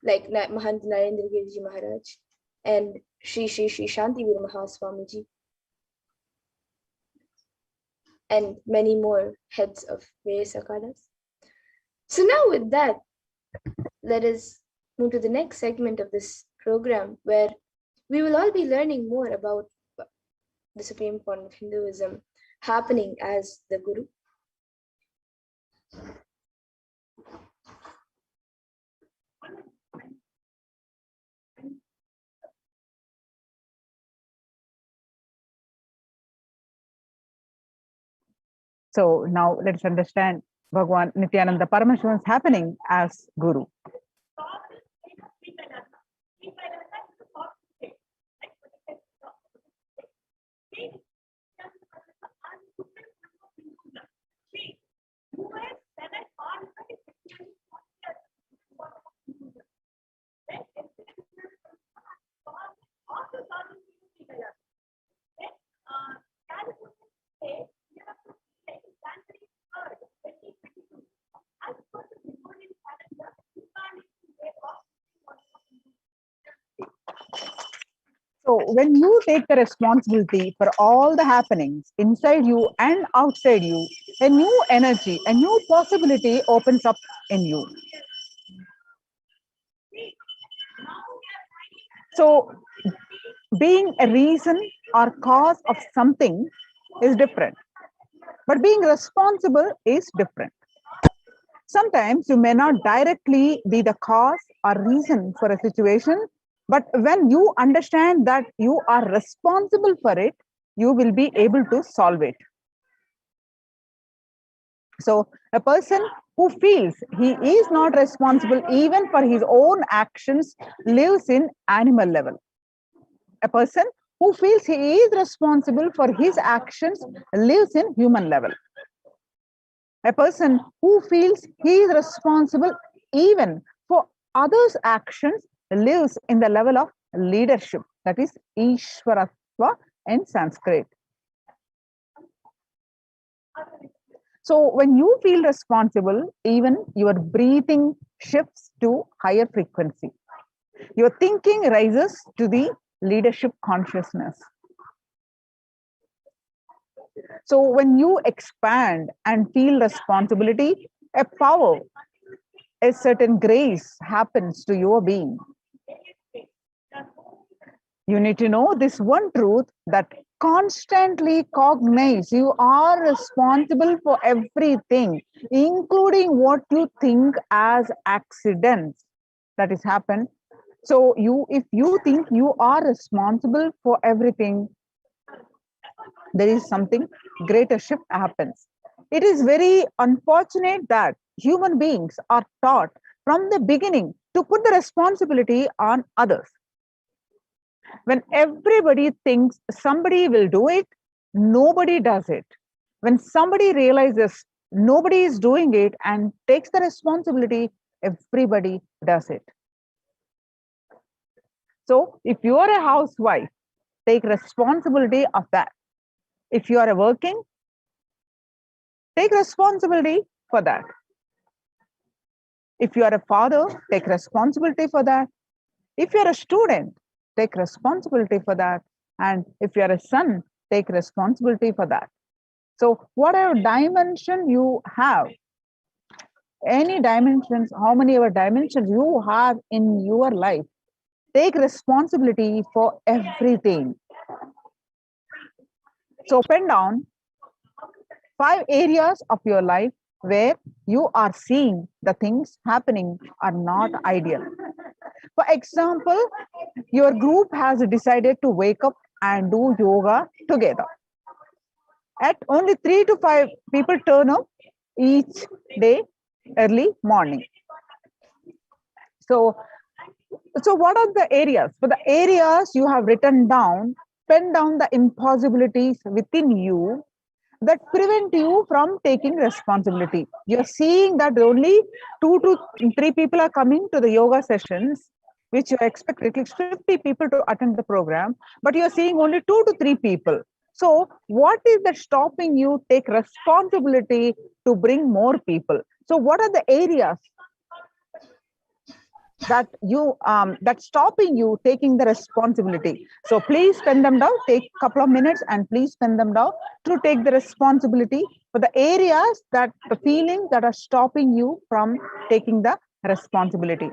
like Mahant Narendra Giriji Maharaj and Sri Shanti Veer Mahaswamiji, and many more heads of various akhadas. So now with that, let us move to the next segment of this program, where we will all be learning more about the Supreme Pontiff of Hinduism happening as the Guru. So now let's understand Bhagavan Nityananda Paramashivam happening as Guru. So when you take the responsibility for all the happenings inside you and outside you, a new energy, a new possibility opens up in you. So being a reason or cause of something is different, but being responsible is different. Sometimes you may not directly be the cause or reason for a situation, but when you understand that you are responsible for it, you will be able to solve it. So a person who feels he is not responsible even for his own actions lives in animal level. A person who feels he is responsible for his actions lives in human level. A person who feels he is responsible even for others' actions lives in the level of leadership, that is Ishvaratva in Sanskrit. So when you feel responsible, even your breathing shifts to higher frequency. Your thinking rises to the leadership consciousness. So when you expand and feel responsibility, a power, a certain grace happens to your being. You need to know this one truth, that constantly cognize you are responsible for everything, including what you think as accidents that has happened. So if you think you are responsible for everything, there is something greater shift happens. It is very unfortunate that human beings are taught from the beginning to put the responsibility on others. When everybody thinks somebody will do it, nobody does it. When somebody realizes nobody is doing it and takes the responsibility, everybody does it. So if you are a housewife, take responsibility of that. If you are working, take responsibility for that. If you are a father, take responsibility for that. If you are a student, take responsibility for that. And if you are a son, take responsibility for that. So whatever dimension you have, any dimensions, how many ever dimensions you have in your life, take responsibility for everything. So pen down 5 areas of your life where you are seeing the things happening are not ideal. For example, your group has decided to wake up and do yoga together. At only 3 to 5 people turn up each day early morning. So what are the areas? For the areas you have written down, pen down the impossibilities within you that prevent you from taking responsibility. You're seeing that only 2 to 3 people are coming to the yoga sessions, which you expect at least 50 people to attend the program, but you're seeing only 2 to 3 people. So what is that stopping you take responsibility to bring more people? So what are the areas that that's stopping you taking the responsibility? So please pen them down, take a couple of minutes and please pen them down to take the responsibility for the areas, that the feelings that are stopping you from taking the responsibility.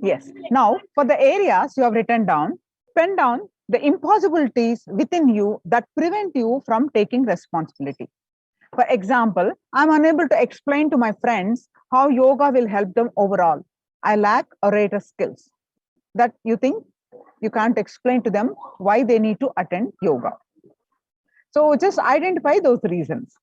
Yes. Now, for the areas you have written down, pen down the impossibilities within you that prevent you from taking responsibility. For example, I'm unable to explain to my friends how yoga will help them overall. I lack orator skills. That you think you can't explain to them why they need to attend yoga. So just identify those reasons.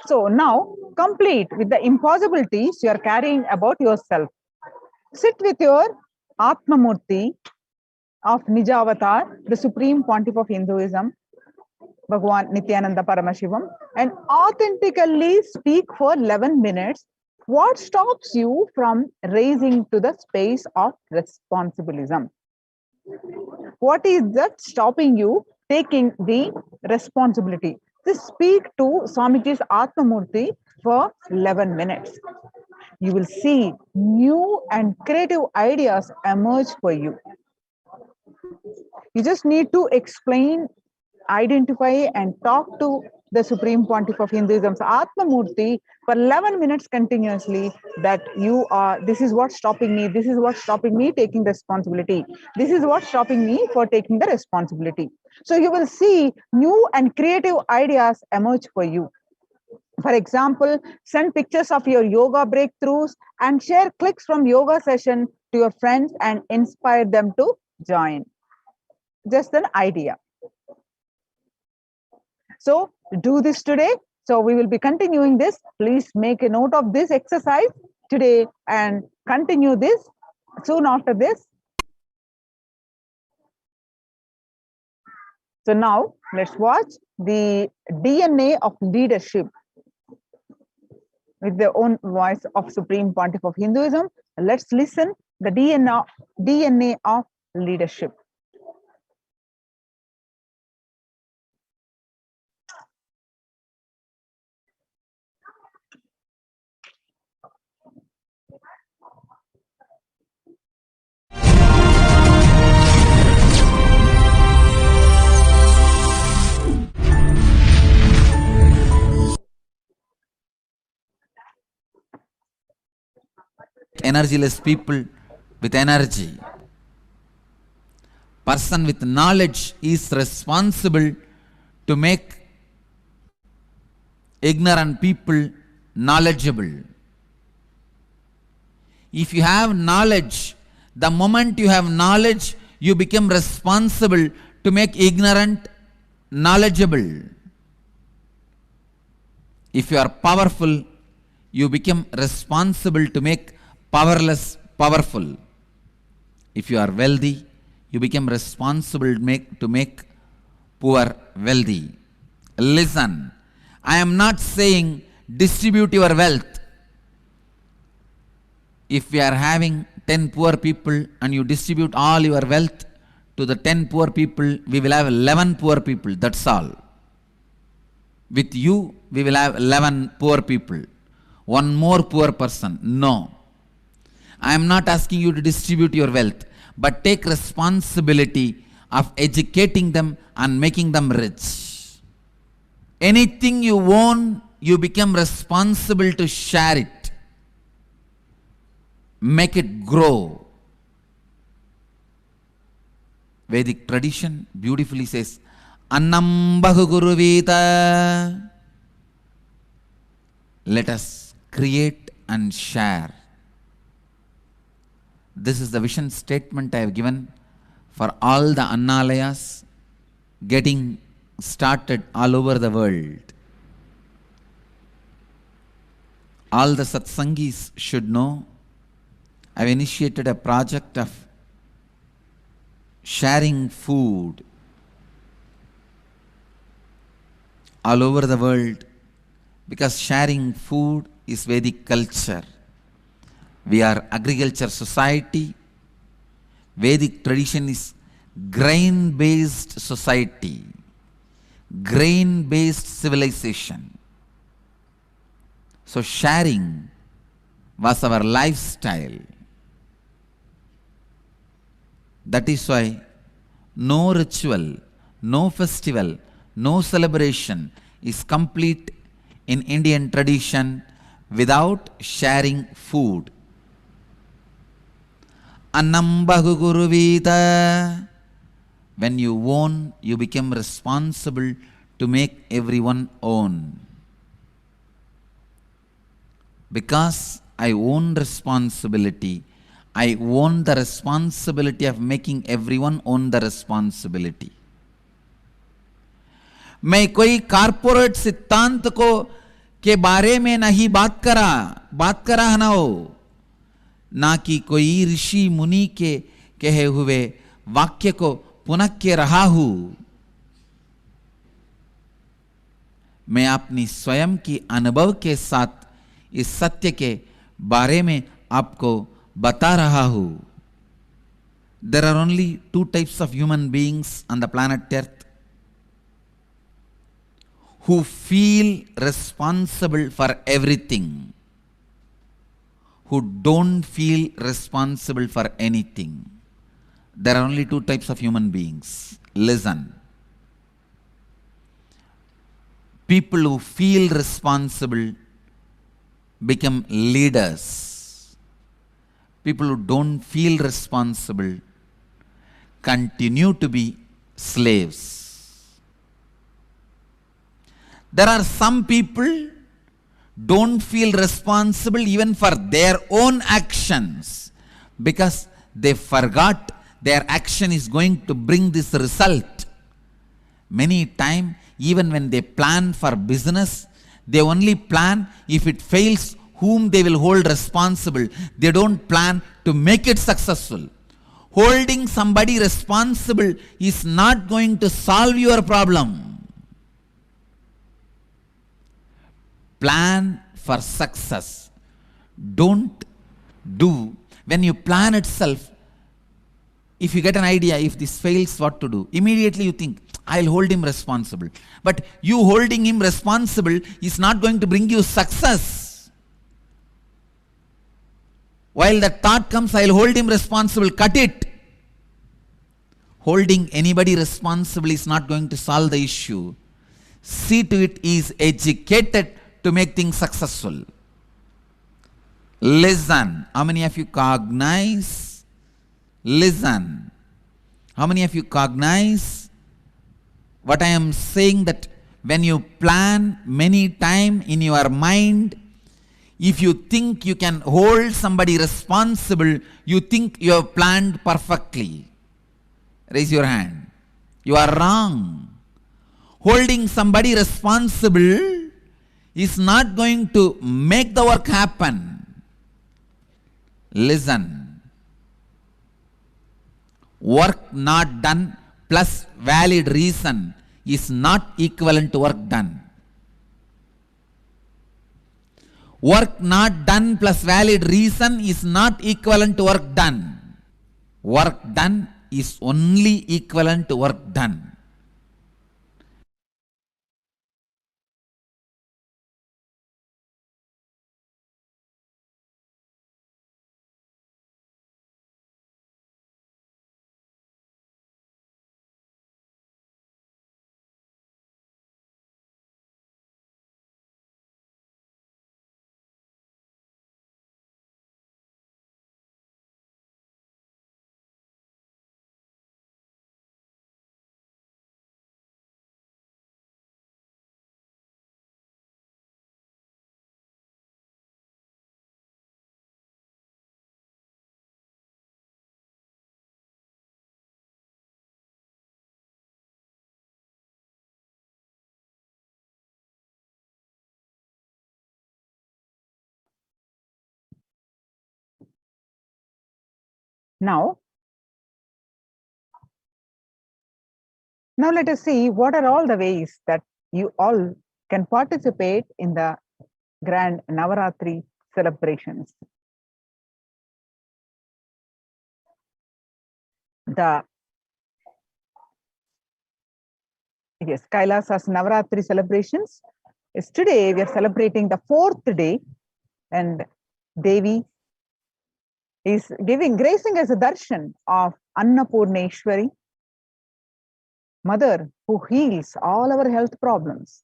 So now complete with the impossibilities you are carrying about yourself. Sit with your Atmamurti of Nijavatar, the Supreme Pontiff of Hinduism, Bhagavan Nityananda Paramashivam, and authentically speak for 11 minutes. What stops you from raising to the space of responsibilism? What is that stopping you taking the responsibility? Just speak to Swamiji's Atmamurti for 11 minutes. You will see new and creative ideas emerge for you. You just need to explain, identify, and talk to the Supreme Pontiff of Hinduism's Atmamurti for 11 minutes continuously that this is what's stopping me, this is what's stopping me taking responsibility, this is what's stopping me for taking the responsibility. So you will see new and creative ideas emerge for you. For example, send pictures of your yoga breakthroughs and share clips from yoga session to your friends and inspire them to join. Just an idea. So do this today. So we will be continuing this. Please make a note of this exercise today and continue this soon after this. So now let's watch the DNA of leadership with the own voice of Supreme Pontiff of Hinduism. Let's listen the DNA of leadership. Energyless people with energy. Person with knowledge is responsible to make ignorant people knowledgeable. If you have knowledge, the moment you have knowledge, you become responsible to make ignorant knowledgeable. If you are powerful, you become responsible to make powerless powerful. If you are wealthy, you become responsible to make poor wealthy. Listen, I am not saying distribute your wealth. If we are having 10 poor people and you distribute all your wealth to the 10 poor people, we will have 11 poor people, that's all. With you, we will have 11 poor people. One more poor person. No. I am not asking you to distribute your wealth, but take responsibility of educating them and making them rich. Anything you own, you become responsible to share it. Make it grow. Vedic tradition beautifully says, Annam Bahuguruvita. Let us create and share. This is the vision statement I have given for all the Annalayas getting started all over the world. All the Satsangis should know I have initiated a project of sharing food all over the world because sharing food is Vedic culture. We are agriculture society. Vedic tradition is grain-based society, grain-based civilization. So sharing was our lifestyle. That is why no ritual, no festival, no celebration is complete in Indian tradition without sharing food. Annam bahu guruvita. When you own, you become responsible to make everyone own. Because I own responsibility, I own the responsibility of making everyone own the responsibility. मैं कोई corporate सिद्धांत को के बारे में नहीं बात करा है ना हो, ना कि कोई ऋषि मुनि के कहे हुए वाक्य को पुनः के रहा हूं. मैं अपनी स्वयं की अनुभव के साथ इस सत्य के बारे में आपको बता रहा हूं. There are only two types of human beings on the planet Earth who feel responsible for everything, who don't feel responsible for anything. There are only two types of human beings. Listen. People who feel responsible become leaders. People who don't feel responsible continue to be slaves. There are some people don't feel responsible even for their own actions because they forgot their action is going to bring this result. Many times, even when they plan for business, they only plan if it fails, whom they will hold responsible. They don't plan to make it successful. Holding somebody responsible is not going to solve your problem. Plan for success. Don't do. When you plan itself, if you get an idea, if this fails, what to do? Immediately you think, I'll hold him responsible. But you holding him responsible is not going to bring you success. While that thought comes, I'll hold him responsible, cut it. Holding anybody responsible is not going to solve the issue. See to it he is educated to make things successful. Listen. How many of you cognize? Listen. How many of you cognize what I am saying, that when you plan many times in your mind, if you think you can hold somebody responsible, you think you have planned perfectly. Raise your hand. You are wrong. Holding somebody responsible is not going to make the work happen. Listen. Work not done plus valid reason is not equivalent to work done. Work not done plus valid reason is not equivalent to work done. Work done is only equivalent to work done. Now let us see what are all the ways that you all can participate in the grand Navaratri celebrations. the Kailasa'S Navaratri celebrations. Is today we are celebrating the 4th day, and Devi is gracing us a darshan of Annapurneshwari, Mother who heals all our health problems,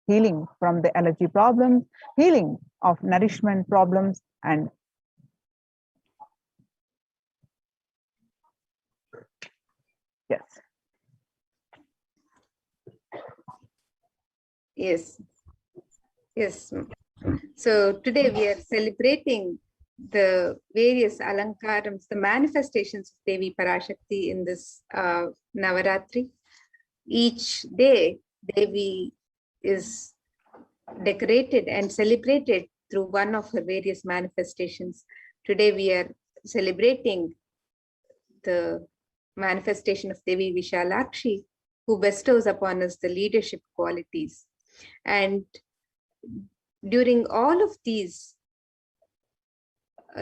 healing from the allergy problems, healing of nourishment problems, and yes. Yes. Yes. So today we are celebrating the various alankarams, the manifestations of Devi Parashakti in this Navaratri. Each day, Devi is decorated and celebrated through one of her various manifestations. Today we are celebrating the manifestation of Devi Vishalakshi, who bestows upon us the leadership qualities. And during all of these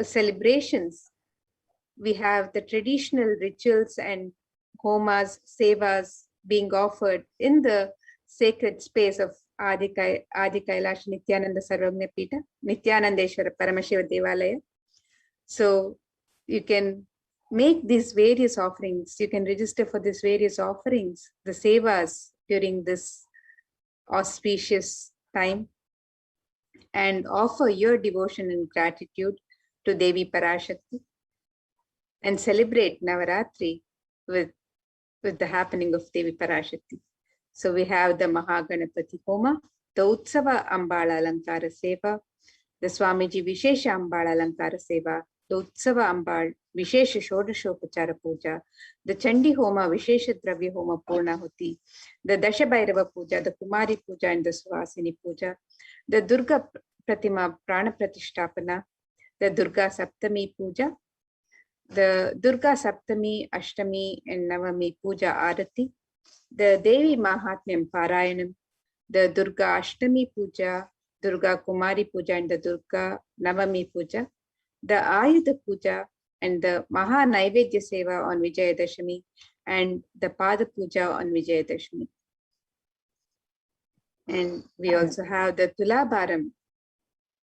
celebrations, we have the traditional rituals and homas, sevas being offered in the sacred space of Adi Kailasha Nityananda Sarvagna Pita, Nityanandeshwara Paramashiva Devalaya. So you can make these various offerings, you can register for these various offerings, the sevas during this auspicious time, and offer your devotion and gratitude to Devi Parashakti, and celebrate Navaratri with the happening of Devi Parashakti. So we have the Mahaganapati Homa, the Utsava Ambala Alankara Seva, the Swamiji Vishesha Ambala Alankara Seva, the Utsava Ambal Vishesha Shodashopachara Puja, the Chandi Homa Vishesha Dravya Homa Purnahuti, the Dashabhairava Puja, the Kumari Puja and the Swasini Puja, the Durga Pratima Prana Pratishtapana, the Durga Saptami Puja, the Durga Saptami, Ashtami and Navami Puja Arati, the Devi Mahatmyam Parayanam, the Durga Ashtami Puja, Durga Kumari Puja and the Durga Navami Puja, the Ayudha Puja and the Maha Naivedya Seva on Vijayadashami, and the Pada Puja on Vijayadashami. And we also have the Tulabharam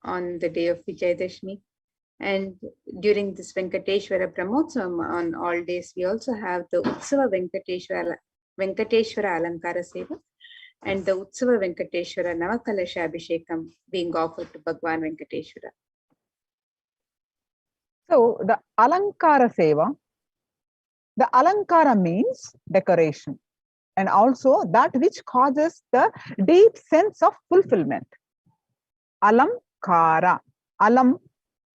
on the day of Vijayadashami. And during this Venkateshwara Brahmotsavam on all days, we also have the Utsava Venkateshwara Alankara Seva and the Utsava Venkateshwara Navakalasha Abhishekam being offered to Bhagavan Venkateshwara. So the Alankara Seva, the Alankara means decoration, and also that which causes the deep sense of fulfillment. Alamkara, alam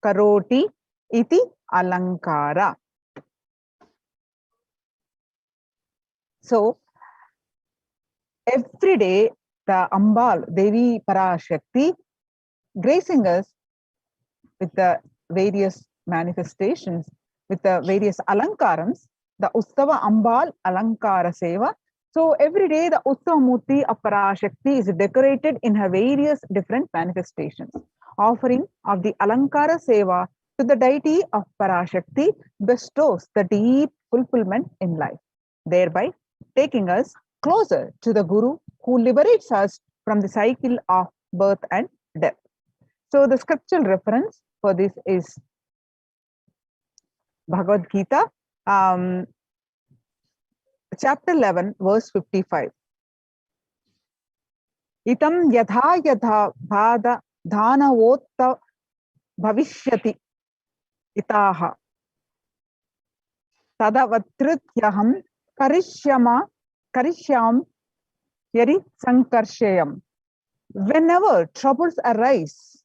karoti iti alankara. So every day the Ambal, Devi Parashakti, gracing us with the various manifestations, with the various alankarams, the Ustava Ambal Alankara Seva. So every day the Uttava Murti of Parashakti is decorated in her various different manifestations. Offering of the Alankara Seva to the deity of Parashakti bestows the deep fulfillment in life, thereby taking us closer to the Guru who liberates us from the cycle of birth and death. So the scriptural reference for this is Bhagavad Gita, chapter 11, verse 55. Itam yadha yadha bhada dhanavotta bhavishyati itaha tadavatrityaham karishyam yari sankarshayam. Whenever troubles arises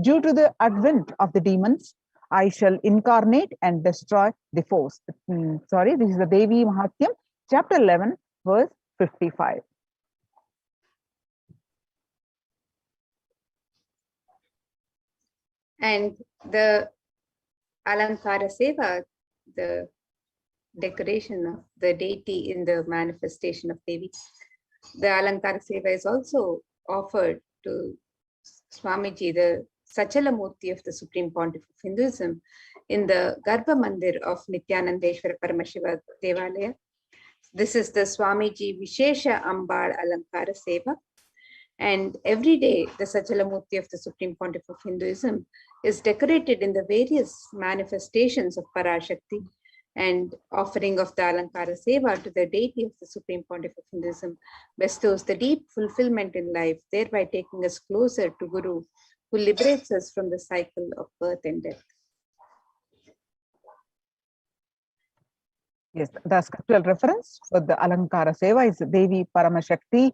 due to the advent of the demons, I shall incarnate and destroy the force. Sorry, this is the Devi Mahatyam, chapter 11, verse 55. And the Alankara Seva, the decoration of the deity in the manifestation of Devi, the Alankara Seva is also offered to Swamiji, the Sachalamurti of the Supreme Pontiff of Hinduism, in the Garbha Mandir of Nithyanandeshwara Paramashiva Devalaya. This is the Swamiji Vishesha Ambal Alankara Seva. And every day, the Sachalamurti of the Supreme Pontiff of Hinduism is decorated in the various manifestations of Parashakti, and offering of the Alankara Seva to the deity of the Supreme Pontiff of Hinduism bestows the deep fulfillment in life, thereby taking us closer to Guru, who liberates us from the cycle of birth and death. Yes, the scriptural reference for the Alankara Seva is Devi Paramashakti.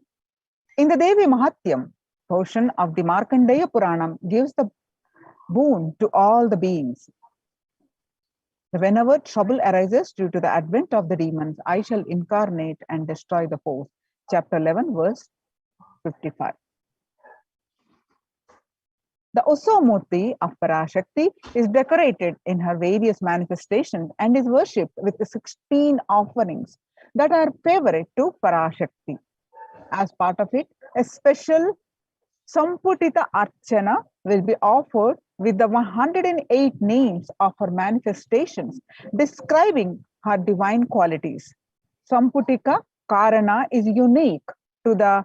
In the Devi Mahatyam portion of the Markandeya Puranam gives the boon to all the beings. Whenever trouble arises due to the advent of the demons, I shall incarnate and destroy the foes. Chapter 11, verse 55. The Usomurti of Parashakti is decorated in her various manifestations and is worshipped with 16 offerings that are favorite to Parashakti. As part of it, a special Samputita Archana will be offered with the 108 names of her manifestations describing her divine qualities. Samputika Karana is unique to the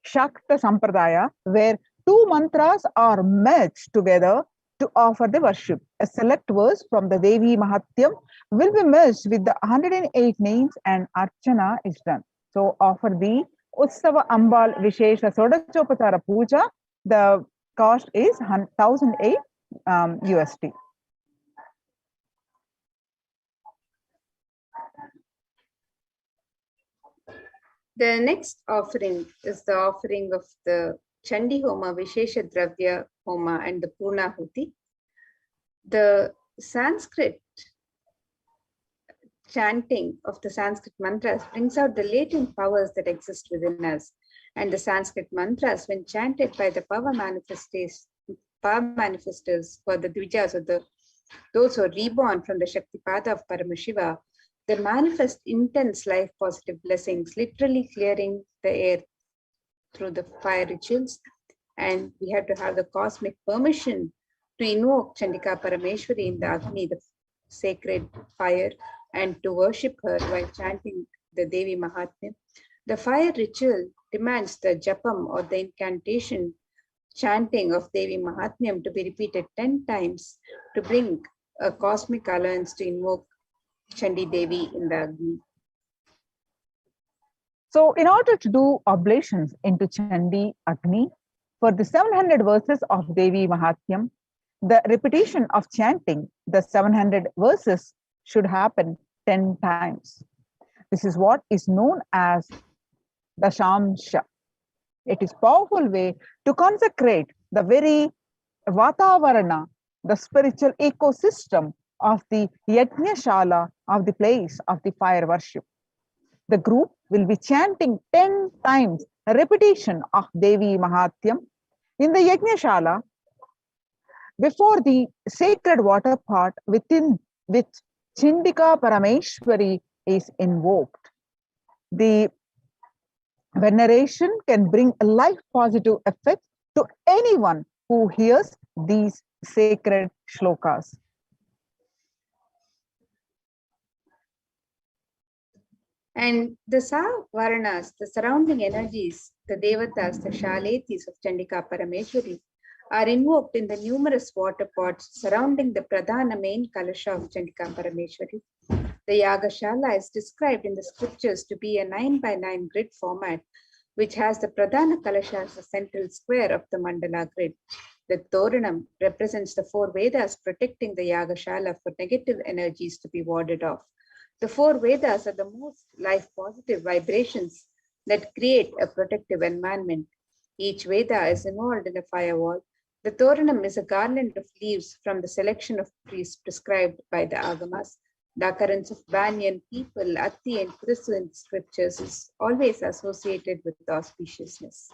Shakta Sampradaya, where two mantras are merged together to offer the worship. A select verse from the Devi Mahatyam will be merged with the 108 names and Archana is done. So offer the Utsava Ambal Vishesha Sodachopatara Puja. The cost is 1008 USD. The next offering is the offering of the Chandi Homa, Vishesha Dravya Homa, and the Purnahuti. The Sanskrit chanting of the Sanskrit mantras brings out the latent powers that exist within us. And the Sanskrit mantras, when chanted by the power manifestors for the Dvijas, or those who are reborn from the Shaktipada of Paramashiva, they manifest intense life positive blessings, literally clearing the air through the fire rituals. And we have to have the cosmic permission to invoke Chandika Parameshwari in the Agni, the sacred fire, and to worship her while chanting the Devi Mahatmya. The fire ritual demands the japam, or the incantation chanting of Devi Mahatmyam, to be repeated 10 times to bring a cosmic alliance to invoke Chandi Devi in the Agni. So in order to do oblations into Chandi Agni, for the 700 verses of Devi Mahatyam, the repetition of chanting the 700 verses should happen 10 times. This is what is known as the Shamsha. It is a powerful way to consecrate the very Vatavarana, the spiritual ecosystem of the Yajnashala, of the place of the fire worship. The group will be chanting 10 times a repetition of Devi Mahatyam in the Yajnashala before the sacred water pot within which Chindika Parameshwari is invoked. The veneration can bring a life positive effect to anyone who hears these sacred shlokas. And the Savaranas, the surrounding energies, the Devatas, the Shaletis of Chandika Parameshwari, are invoked in the numerous water pots surrounding the Pradhana main Kalasha of Chandika Parameshwari. The Yagashala is described in the scriptures to be a 9x9 grid format, which has the Pradhana Kalasha as the central square of the Mandala grid. The Toranam represents the 4 Vedas protecting the Yagashala for negative energies to be warded off. The 4 Vedas are the most life-positive vibrations that create a protective environment. Each Veda is involved in a firewall. The Toranam is a garland of leaves from the selection of trees prescribed by the Agamas. The occurrence of banyan, people, atti, and krisu in the scriptures is always associated with auspiciousness.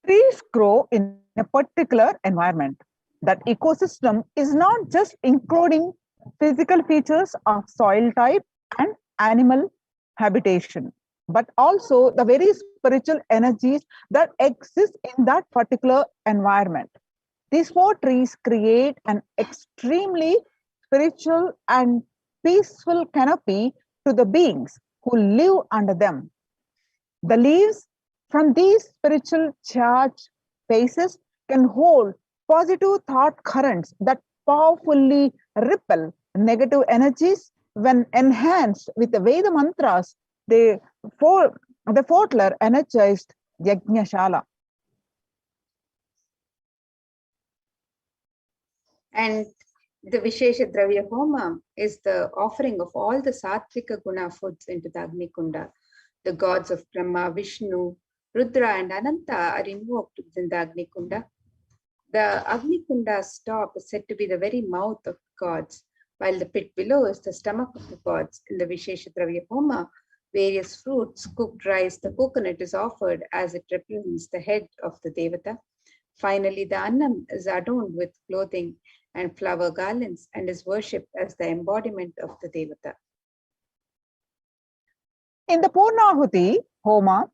Trees grow in a particular environment. That ecosystem is not just including physical features of soil type and animal habitation, but also the very spiritual energies that exist in that particular environment. These 4 trees create an extremely spiritual and peaceful canopy to the beings who live under them. The leaves from these spiritual charged spaces can hold positive thought currents that powerfully repel negative energies. When enhanced with the Veda mantras, the Fortler energized Yajnashala. And the Vishesha Dravya Homa is the offering of all the Sattvika Guna foods into the Agni Kunda. The gods of Brahma, Vishnu, Rudra, and Ananta are invoked within the Agni Kunda. The Agni Kunda's top is said to be the very mouth of the gods, while the pit below is the stomach of the gods. In the Vishesha Dravya Homa, various fruits, cooked rice, the coconut is offered as it represents the head of the Devata. Finally, the Annam is adorned with clothing and flower garlands and is worshipped as the embodiment of the Devata. In the Purnahuti Homa,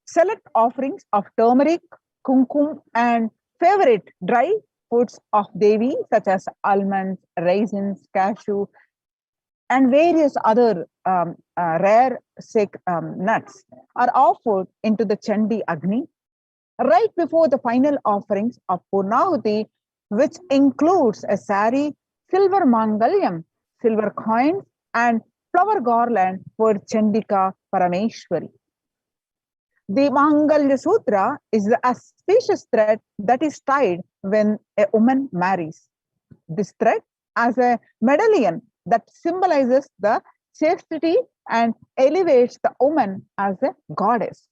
select offerings of turmeric, kumkum, and favorite dry foods of Devi, such as almonds, raisins, cashew, and various other rare nuts, are offered into the Chandi Agni. Right before the final offerings of Purnahuti, which includes a sari, silver mangalyam, silver coins, and flower garland for Chandika Parameshwari. The Mangalya Sutra is the auspicious thread that is tied when a woman marries. This thread, as a medallion that symbolizes the chastity and elevates the woman as a goddess,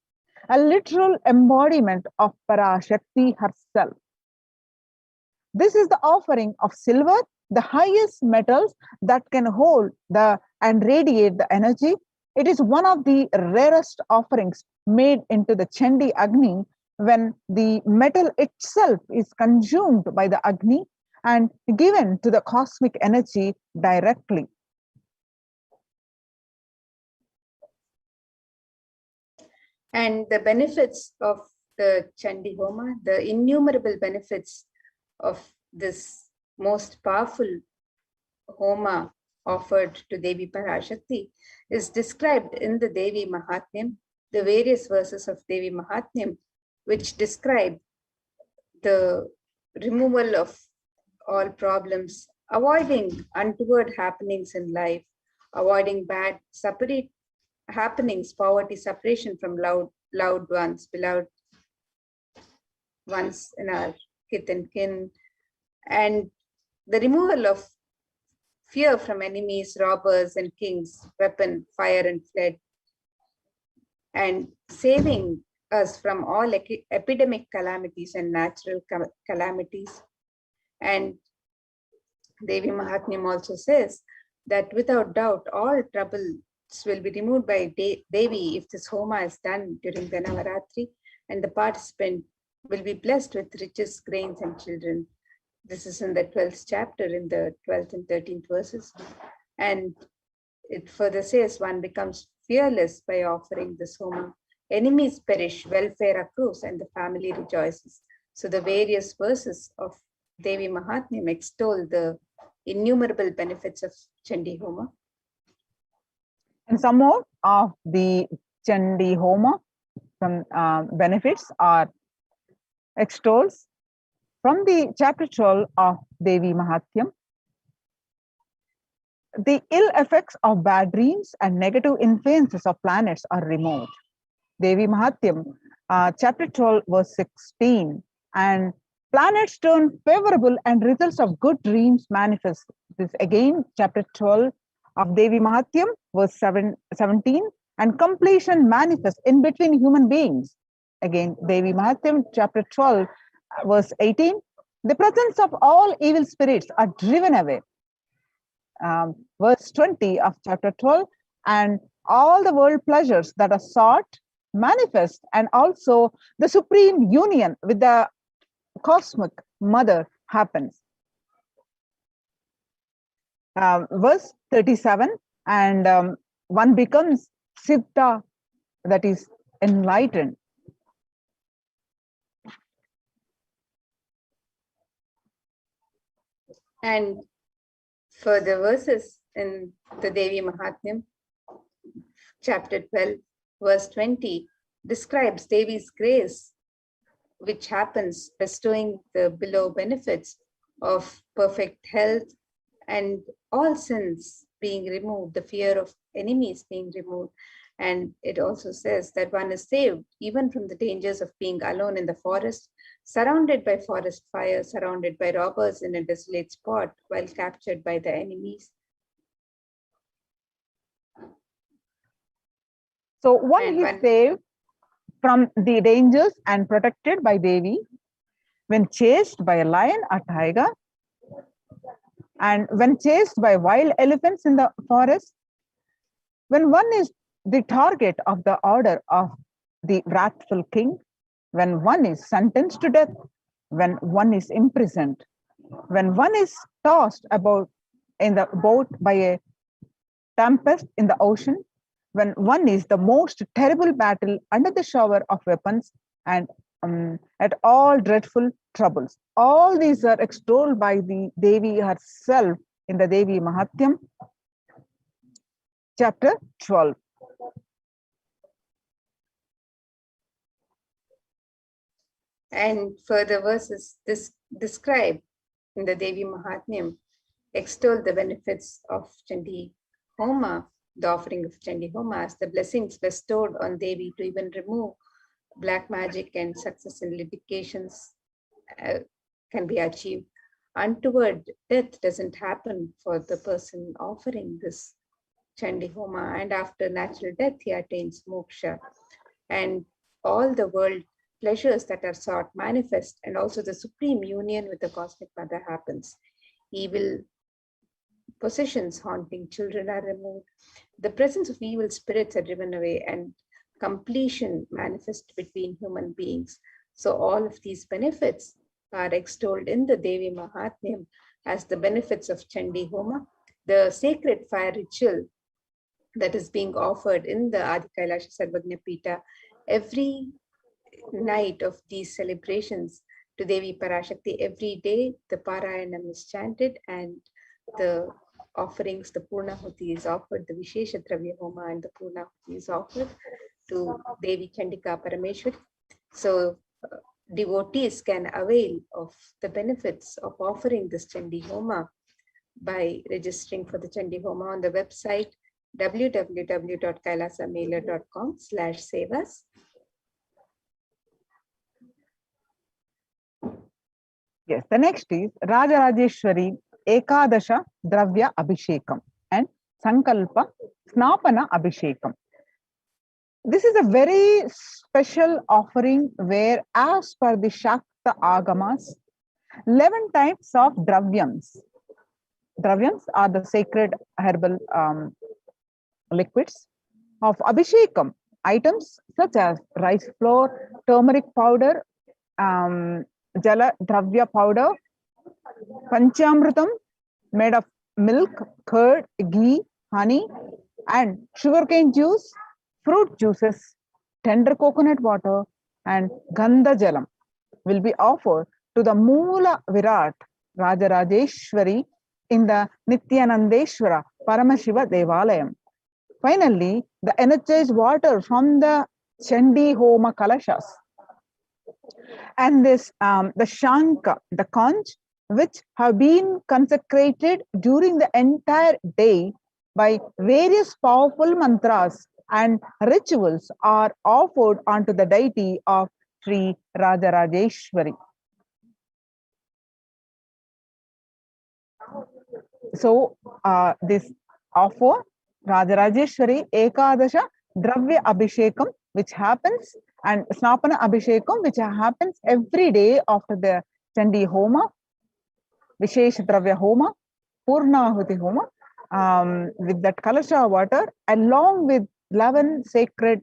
a literal embodiment of Parashakti herself. This is the offering of silver, the highest metals that can hold and radiate the energy. It is one of the rarest offerings made into the Chandi Agni when the metal itself is consumed by the Agni and given to the cosmic energy directly. And the benefits of the Chandi Homa, the innumerable benefits of this most powerful Homa offered to Devi Parashakti is described in the Devi Mahatmyam, the various verses of Devi Mahatmyam, which describe the removal of all problems, avoiding untoward happenings in life, avoiding bad separate happenings, poverty, separation from loved ones, beloved ones in our kith and kin, and the removal of fear from enemies, robbers, and kings, weapon, fire, and flood, and saving us from all epidemic calamities and natural calamities. And Devi Mahatmyam also says that without doubt, all troubles will be removed by Devi if this Homa is done during the Navaratri, and the participant will be blessed with riches, grains, and children. This is in the 12th chapter, in the 12th and 13th verses. And it further says, one becomes fearless by offering this Homa. Enemies perish, welfare accrues, and the family rejoices. So the various verses of Devi Mahatmyam extol the innumerable benefits of Chandi Homa. And some more of the Chandi Homa, some benefits are extols from the chapter 12 of Devi Mahatmyam. The ill effects of bad dreams and negative influences of planets are removed. Devi Mahatmyam, chapter 12, verse 16. And planets turn favorable and results of good dreams manifest. This again, chapter 12 of Devi Mahatmyam, verse 17. And completion manifests in between human beings. Again, Devi Mahatmyam, chapter 12, verse 18. The presence of all evil spirits are driven away. Verse 20 of chapter 12. And all the world pleasures that are sought manifest, and also the supreme union with the cosmic mother happens. Verse 37, and one becomes Siddha, that is enlightened. And further verses in the Devi Mahatmyam, chapter 12, verse 20, describes Devi's grace, which happens bestowing the below benefits of perfect health and all sins being removed, the fear of enemies being removed. And it also says that one is saved even from the dangers of being alone in the forest, surrounded by forest fire, surrounded by robbers in a desolate spot, while captured by the enemies. So one is saved from the dangers and protected by Devi when chased by a lion or tiger, and when chased by wild elephants in the forest, when one is the target of the order of the wrathful king, when one is sentenced to death, when one is imprisoned, when one is tossed about in the boat by a tempest in the ocean, when one is the most terrible battle under the shower of weapons and at all dreadful troubles. All these are extolled by the Devi herself in the Devi Mahatmyam, chapter 12. And further verses describe in the Devi Mahatmyam, extol the benefits of Chandi Homa, the offering of Chandi Homas, the blessings bestowed on Devi to even remove black magic and success in litigations can be achieved. Untoward death doesn't happen for the person offering this Chandi Homa, and after natural death, he attains moksha. And all the world pleasures that are sought manifest, and also the supreme union with the cosmic mother happens. Evil possessions haunting children are removed. The presence of evil spirits are driven away, and completion manifests between human beings. So all of these benefits are extolled in the Devi Mahatmyam as the benefits of Chandi Homa, the sacred fire ritual that is being offered in the Adi Kailasha Sarvagnya Pita every night of these celebrations to Devi Parashakti. Every day the Parayanam is chanted and the offerings, the Purnahuti is offered, the Vishesha Dravya Homa and the Purnahuti is offered to Devi Chandika Parameshwari. So devotees can avail of the benefits of offering this Chandi Homa by registering for the Chandi Homa on the website www.kailasamailer.com/sevas. Yes, the next is Rajarajeshwari Ekadasha Dravya Abhishekam and Sankalpa Snapana Abhishekam. This is a very special offering where, as per the Shakta Agamas, 11 types of dravyams. Dravyams are the sacred herbal liquids of Abhishekam, items such as rice flour, turmeric powder, Jala Dravya powder, Panchamritam made of milk, curd, ghee, honey, and sugarcane juice, fruit juices, tender coconut water, and Gandha Jalam will be offered to the Moola Virat Rajarajeshwari in the Nithyanandeshwara Paramashiva Devalayam. Finally, the energized water from the Chandi Homa Kalashas and this the Shanka, the conch, which have been consecrated during the entire day by various powerful mantras and rituals, are offered onto the deity of Sri Rajarajeshwari. So this offer Rajarajeshwari Ekadasha Dravya Abhishekam, which happens, and Snapana Abhishekam, which happens every day after the Chandi Homa, Vishesh Dravya Homa, Purnahuti Homa, with that Kalasha water, along with 11 sacred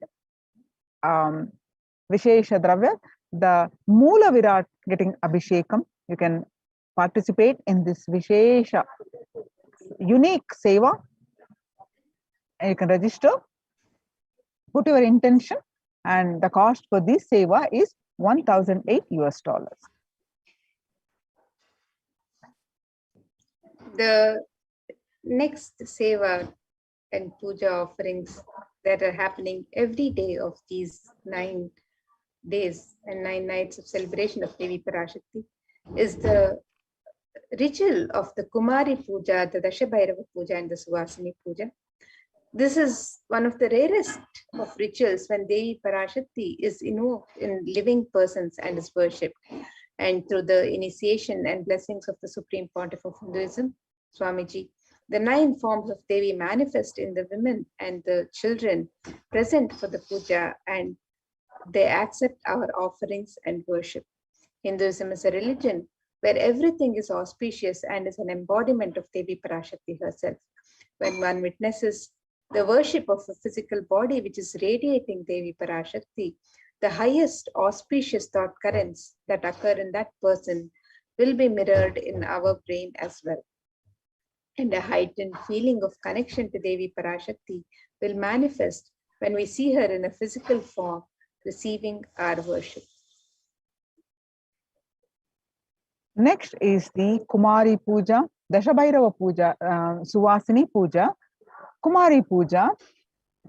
Vishesha Dravya, the Moola Virat getting Abhishekam. You can participate in this Vishesha unique seva. And you can register, put your intention, and the cost for this seva is $1,008 US. The next seva and puja offerings that are happening every day of these 9 days and 9 nights of celebration of Devi Parashakti is the ritual of the Kumari Puja, the Dashabhairava Puja, and the Suvasini Puja. This is one of the rarest of rituals when Devi Parashakti is invoked in living persons and is worshipped. And through the initiation and blessings of the Supreme Pontiff of Hinduism, Swamiji, the 9 forms of Devi manifest in the women and the children present for the puja, and they accept our offerings and worship. Hinduism is a religion where everything is auspicious and is an embodiment of Devi Parashakti herself. When one witnesses the worship of a physical body which is radiating Devi Parashakti, the highest auspicious thought currents that occur in that person will be mirrored in our brain as well. And a heightened feeling of connection to Devi Parashakti will manifest when we see her in a physical form receiving our worship. Next is the Kumari Puja, Dashabhairava Puja, Suvasini Puja. Kumari Puja,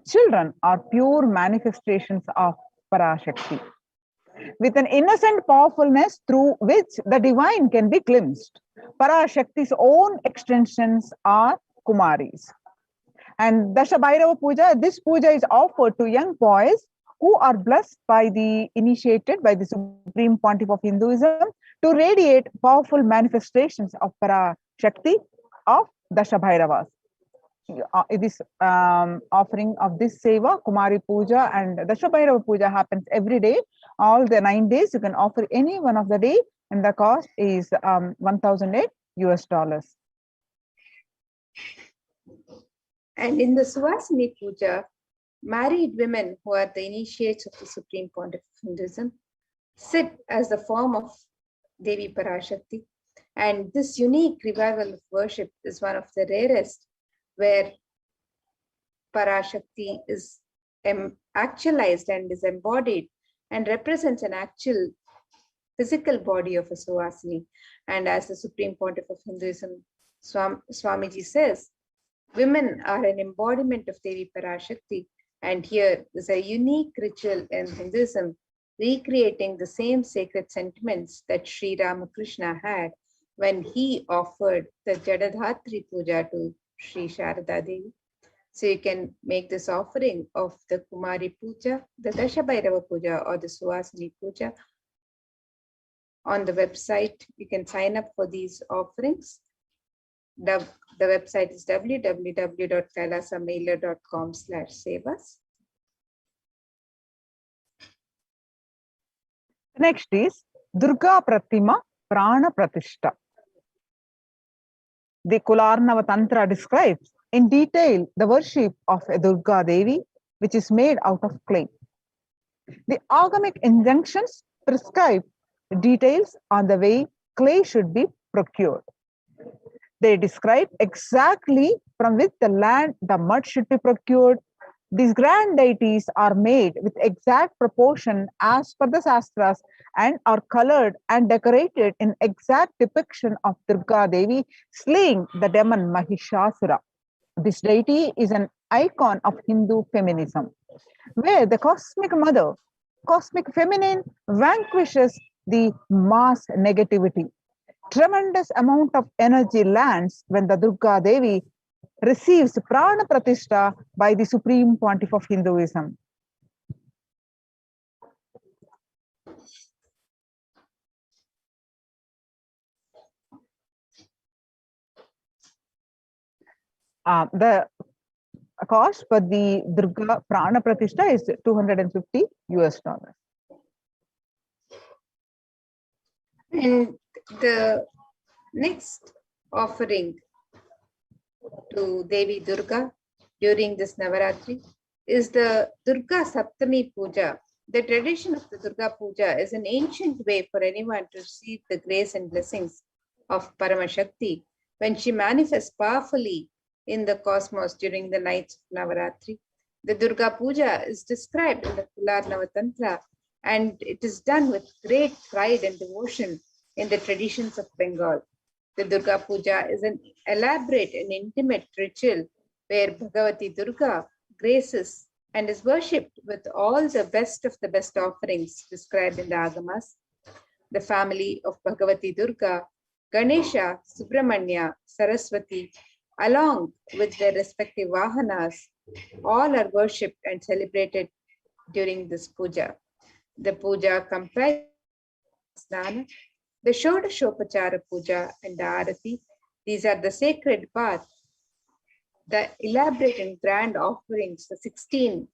children are pure manifestations of Parashakti, with an innocent powerfulness through which the divine can be glimpsed. Parashakti's own extensions are Kumaris. And Dashabhairava Puja, this puja is offered to young boys who are blessed by the initiated by the Supreme Pontiff of Hinduism to radiate powerful manifestations of Parashakti of Dashabhairavas. This offering of this seva, Kumari Puja and Dashabhairava Puja happens every day. All the 9 days, you can offer any one of the day, and the cost is $1,008 US. And in the Suvasini Puja, married women who are the initiates of the Supreme Pontiff of Hinduism sit as the form of Devi Parashakti. And this unique revival of worship is one of the rarest, where Parashakti is actualized and is embodied and represents an actual physical body of a Suvasini. And as the Supreme Pontiff of Hinduism, Swamiji says, women are an embodiment of Devi Parashakti. And here is a unique ritual in Hinduism, recreating the same sacred sentiments that Sri Ramakrishna had when he offered the Jadadhatri Puja to Sri Sharada Devi. So you can make this offering of the Kumari Puja, the Dashabhairava Puja, or the Suvasini Puja on the website. You can sign up for these offerings. The website is www.kailasamailer.com/sevas. Next is Durga Pratima Prana Pratishta. The Kularnava Tantra describes in detail the worship of a Durga Devi, which is made out of clay. The Agamic injunctions prescribe details on the way clay should be procured. They describe exactly from which the land the mud should be procured. These grand deities are made with exact proportion as per the Shastras and are colored and decorated in exact depiction of Durga Devi slaying the demon Mahishasura. This deity is an icon of Hindu feminism, where the cosmic mother, cosmic feminine, vanquishes the mass negativity. Tremendous amount of energy lands when the Durga Devi receives Prana Pratishta by the Supreme Pontiff of Hinduism. The cost for the Durga Prana Pratishta is $250 US. And the next offering to Devi Durga during this Navaratri is the Durga Saptami Puja. The tradition of the Durga Puja is an ancient way for anyone to receive the grace and blessings of Paramashakti when she manifests powerfully in the cosmos during the nights of Navaratri. The Durga Puja is described in the Kularnava Tantra, and it is done with great pride and devotion in the traditions of Bengal. The Durga Puja is an elaborate and intimate ritual where Bhagavati Durga graces and is worshipped with all the best of the best offerings described in the Agamas. The family of Bhagavati Durga, Ganesha, Subramanya, Saraswati, along with their respective Vahanas, all are worshipped and celebrated during this puja. The puja comprises Snana, the Shodashopachara puja, and the Arati. These are the sacred bath, the elaborate and grand offerings, the 16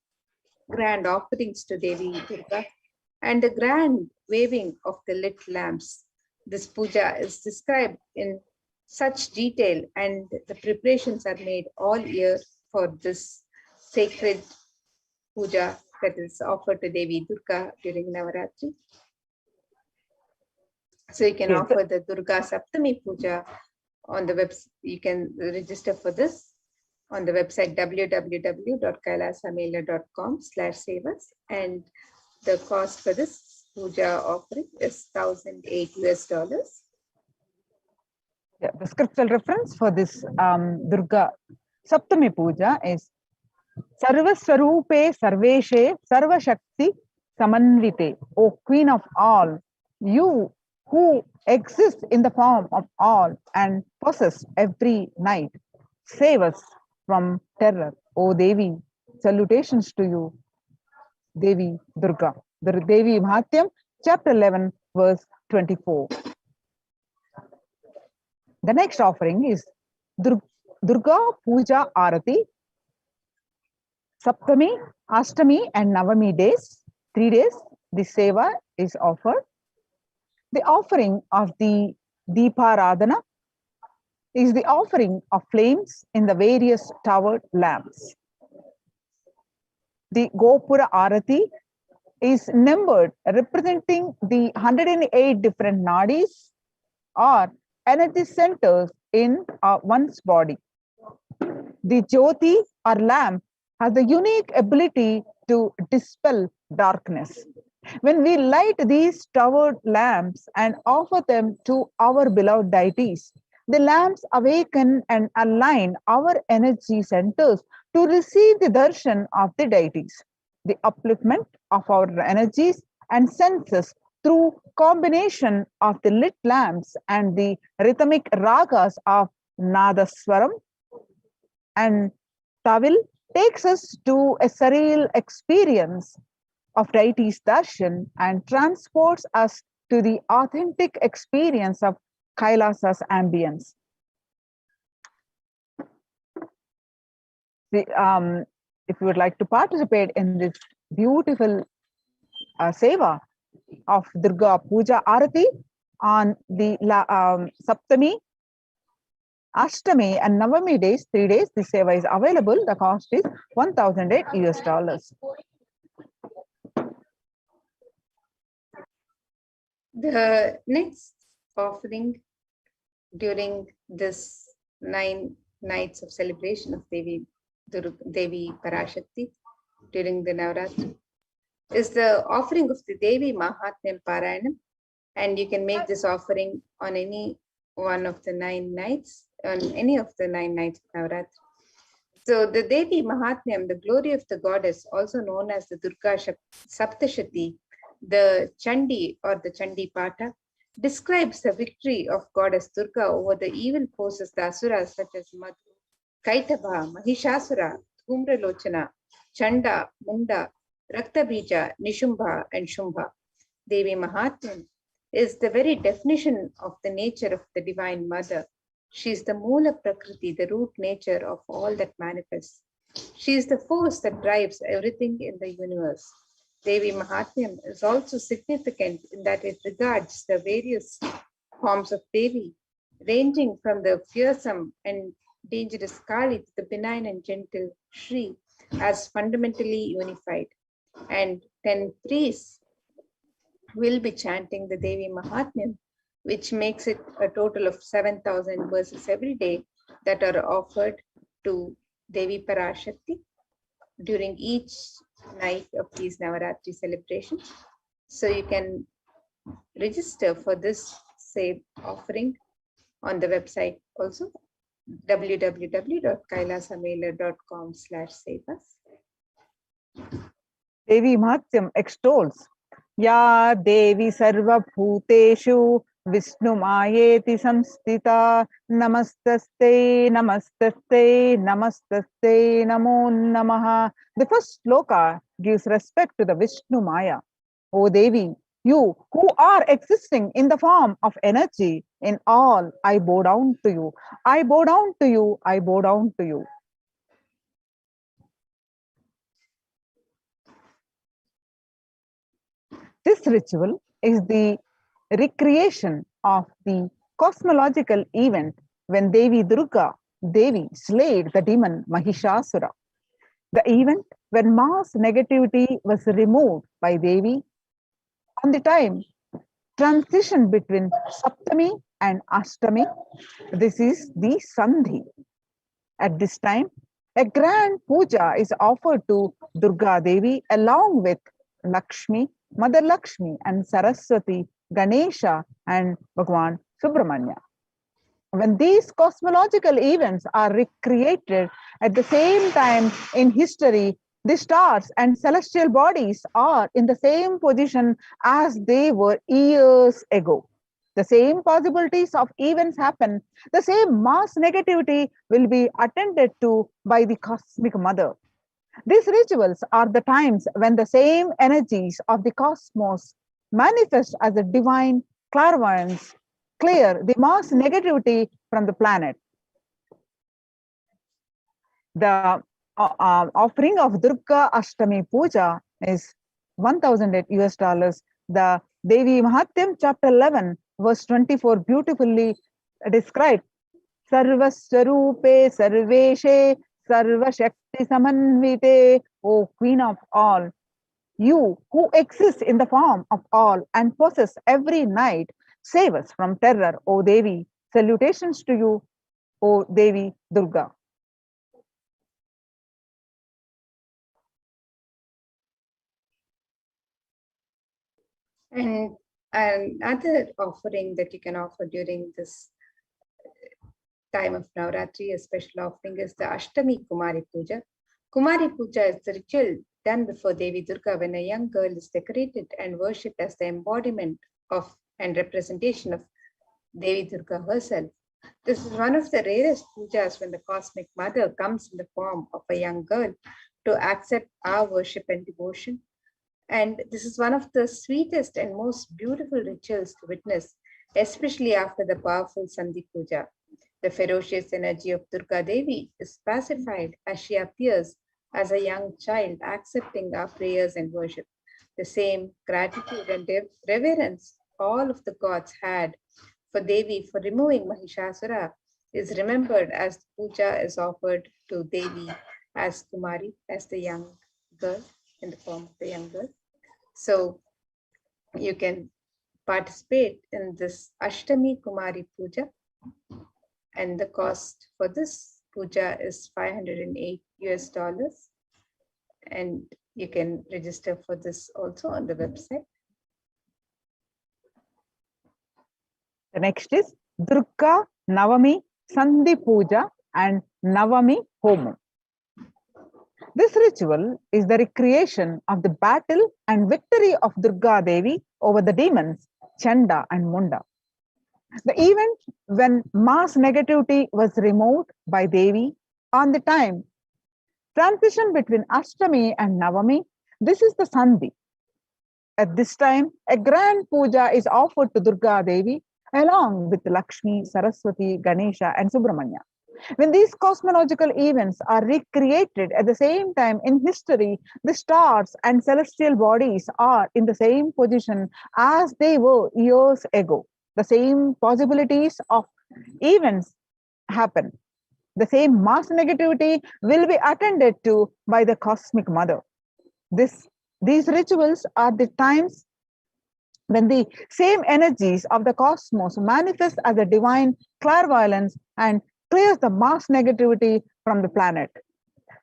grand offerings to Devi Durga, and the grand waving of the lit lamps. This puja is described in such detail, and the preparations are made all year for this sacred puja that is offered to Devi Durga during Navaratri. So you can offer the Durga Saptami puja on the website. You can register for this on the website www.kailasamela.com/sevas, and the cost for this puja offering is $1,008. Yeah, the scriptural reference for this Durga Saptami Puja is Sarva Swarupe Sarveshe Sarva Shakti Samanvite, O Queen of all, you who exist in the form of all and possess every night, save us from terror, O Devi. Salutations to you, Devi Durga. The Devi Mahatyam, chapter 11, verse 24. The next offering is Durga Puja Arati, Saptami, Ashtami, and Navami days, 3 days. The seva is offered. The offering of the Deeparadhana is the offering of flames in the various towered lamps. The Gopura Arati is numbered representing the 108 different nadis or energy centers in one's body. The Jyoti or lamp has the unique ability to dispel darkness. When we light these towered lamps and offer them to our beloved deities, the lamps awaken and align our energy centers to receive the darshan of the deities. The upliftment of our energies and senses through combination of the lit lamps and the rhythmic ragas of Nadaswaram and Tawil takes us to a surreal experience of deities darshan and transports us to the authentic experience of Kailasa'S ambience. If you would like to participate in this beautiful seva of Durga Puja Arati on the Saptami, Ashtami, and Navami days, 3 days, the seva is available. The cost is $1,008. The next offering during this 9 nights of celebration of Devi Parashakti during the Navaratri is the offering of the Devi Mahatmyam Parayanam, and you can make this offering on any one of the 9 nights, on any of the 9 nights of Navaratri. So the Devi Mahatmyam, the glory of the goddess, also known as the Durga Saptashati, the Chandi or the Chandi Pata, describes the victory of goddess Durga over the evil forces, the Asuras such as Madhu, Kaitava, Mahishasura, Dhumralochana, Chanda, Munda, Raktabija, Nishumbha, and Shumbha. Devi Mahatmyam is the very definition of the nature of the Divine Mother. She is the Moola Prakriti, the root nature of all that manifests. She is the force that drives everything in the universe. Devi Mahatmyam is also significant in that it regards the various forms of Devi, ranging from the fearsome and dangerous Kali to the benign and gentle Shri, as fundamentally unified. And 10 priests will be chanting the Devi Mahatmyam, which makes it a total of 7,000 verses every day that are offered to Devi Parashakti during each night of these Navaratri celebrations. So you can register for this same offering on the website also, www.kailasamailer.com/sevas. Devi Mahatyam extols, Ya Devi Sarva Bhuteshu Vishnu Mayeti Samstita Namastaste Namastaste Namastaste Namo Namaha. The first sloka gives respect to the Vishnu Maya. O Devi, you who are existing in the form of energy in all, I bow down to you. I bow down to you. I bow down to you. This ritual is the recreation of the cosmological event when Devi Durga, Devi, slayed the demon Mahishasura. The event when mass negativity was removed by Devi on the time transition between Saptami and Ashtami. This is the Sandhi. At this time, a grand puja is offered to Durga Devi along with Lakshmi, Mother Lakshmi, and Saraswati, Ganesha, and Bhagavan Subramanya. When these cosmological events are recreated at the same time in history, the stars and celestial bodies are in the same position as they were years ago. The same possibilities of events happen, the same mass negativity will be attended to by the cosmic mother. These rituals are the times when the same energies of the cosmos manifest as a divine clairvoyance, clear the mass negativity from the planet. The offering of Durga Ashtami Puja is 1,008 US dollars. The Devi Mahatyam, chapter 11, verse 24, beautifully described. Sarvaswarupe Sarveshe Sarvashakti Samanvite, O Queen of all, you who exist in the form of all and possess every night, save us from terror, O Devi. Salutations to you, O Devi Durga. And another offering that you can offer during this time of Navaratri, a special offering, is the Ashtami Kumari Puja. Kumari Puja is the ritual done before Devi Durga when a young girl is decorated and worshipped as the embodiment of and representation of Devi Durga herself. This is one of the rarest pujas when the cosmic mother comes in the form of a young girl to accept our worship and devotion. And this is one of the sweetest and most beautiful rituals to witness, especially after the powerful Sandhi Puja. The ferocious energy of Durga Devi is pacified as she appears as a young child, accepting our prayers and worship. The same gratitude and reverence all of the gods had for Devi for removing Mahishasura is remembered as the puja is offered to Devi as Kumari, as the young girl, in the form of the young girl. So you can participate in this Ashtami Kumari Puja, and the cost for this puja is 508 US dollars, and you can register for this also on the website. The next is Durga Navami Sandhi Puja and Navami Homam. This ritual is the recreation of the battle and victory of Durga Devi over the demons Chanda and Munda. The event when mass negativity was removed by Devi on the time transition between Ashtami and Navami. This is the Sandhi. At this time, a grand puja is offered to Durga Devi along with Lakshmi, Saraswati, Ganesha, and Subramanya. When these cosmological events are recreated at the same time in history, the stars and celestial bodies are in the same position as they were years ago. The same possibilities of events happen. The same mass negativity will be attended to by the cosmic mother. These rituals are the times when the same energies of the cosmos manifest as a divine clairvoyance and clears the mass negativity from the planet.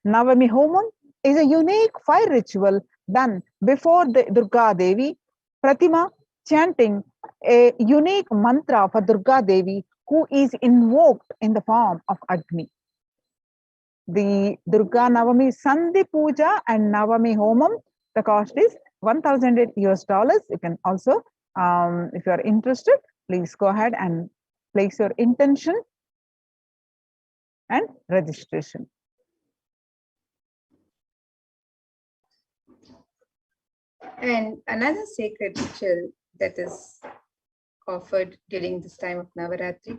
Navami Homam is a unique fire ritual done before the Durga Devi Pratima, chanting a unique mantra for Durga Devi who is invoked in the form of Agni. The Durga Navami Sandhi Puja and Navami Homam, the cost is $1,000 US. You can also, if you are interested, please go ahead and place your intention and registration. And another sacred ritual that is offered during this time of Navaratri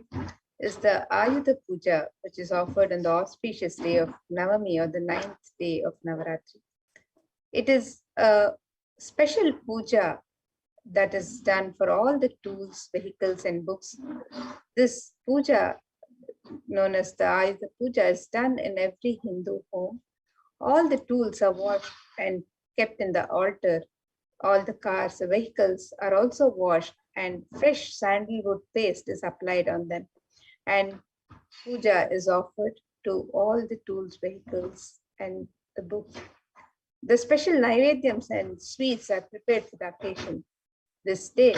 is the Ayudha Puja, which is offered on the auspicious day of Navami, or the 9th day of Navaratri. It is a special puja that is done for all the tools, vehicles, and books. This puja, known as the Ayudha Puja, is done in every Hindu home. All the tools are washed and kept in the altar. All the cars, the vehicles are also washed, and fresh sandalwood paste is applied on them. And puja is offered to all the tools, vehicles, and the book. The special naivedyams and sweets are prepared for the occasion. This day,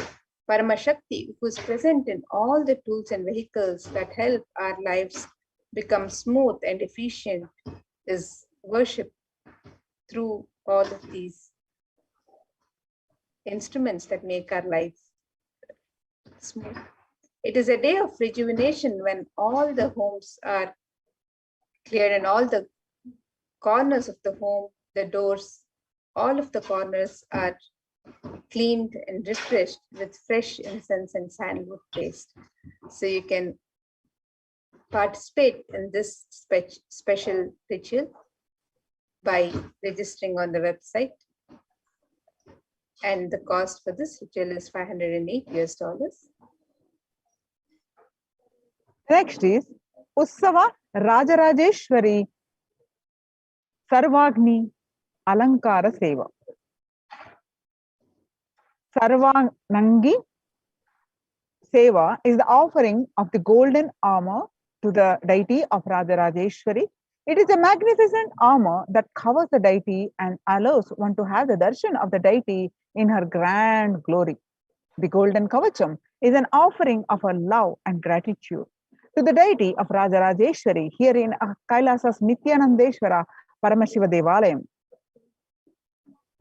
Paramashakti, who is present in all the tools and vehicles that help our lives become smooth and efficient, is worshipped through all of these instruments that make our lives smooth. It is a day of rejuvenation when all the homes are cleared and all the corners of the home, the doors, all of the corners are cleaned and refreshed with fresh incense and sandalwood paste. So you can participate in this special ritual by registering on the website. And the cost for this ritual is $508 US. Next is Ussava Rajarajeshwari Sarvagni Alankara Seva. Sarvanangi Seva is the offering of the golden armor to the deity of Rajarajeshwari. It is a magnificent armor that covers the deity and allows one to have the darshan of the deity in her grand glory. The golden kavacham is an offering of her love and gratitude to the deity of Rajarajeshwari here in Kailasa'S Nithyanandeshwara Paramashiva Devalayam.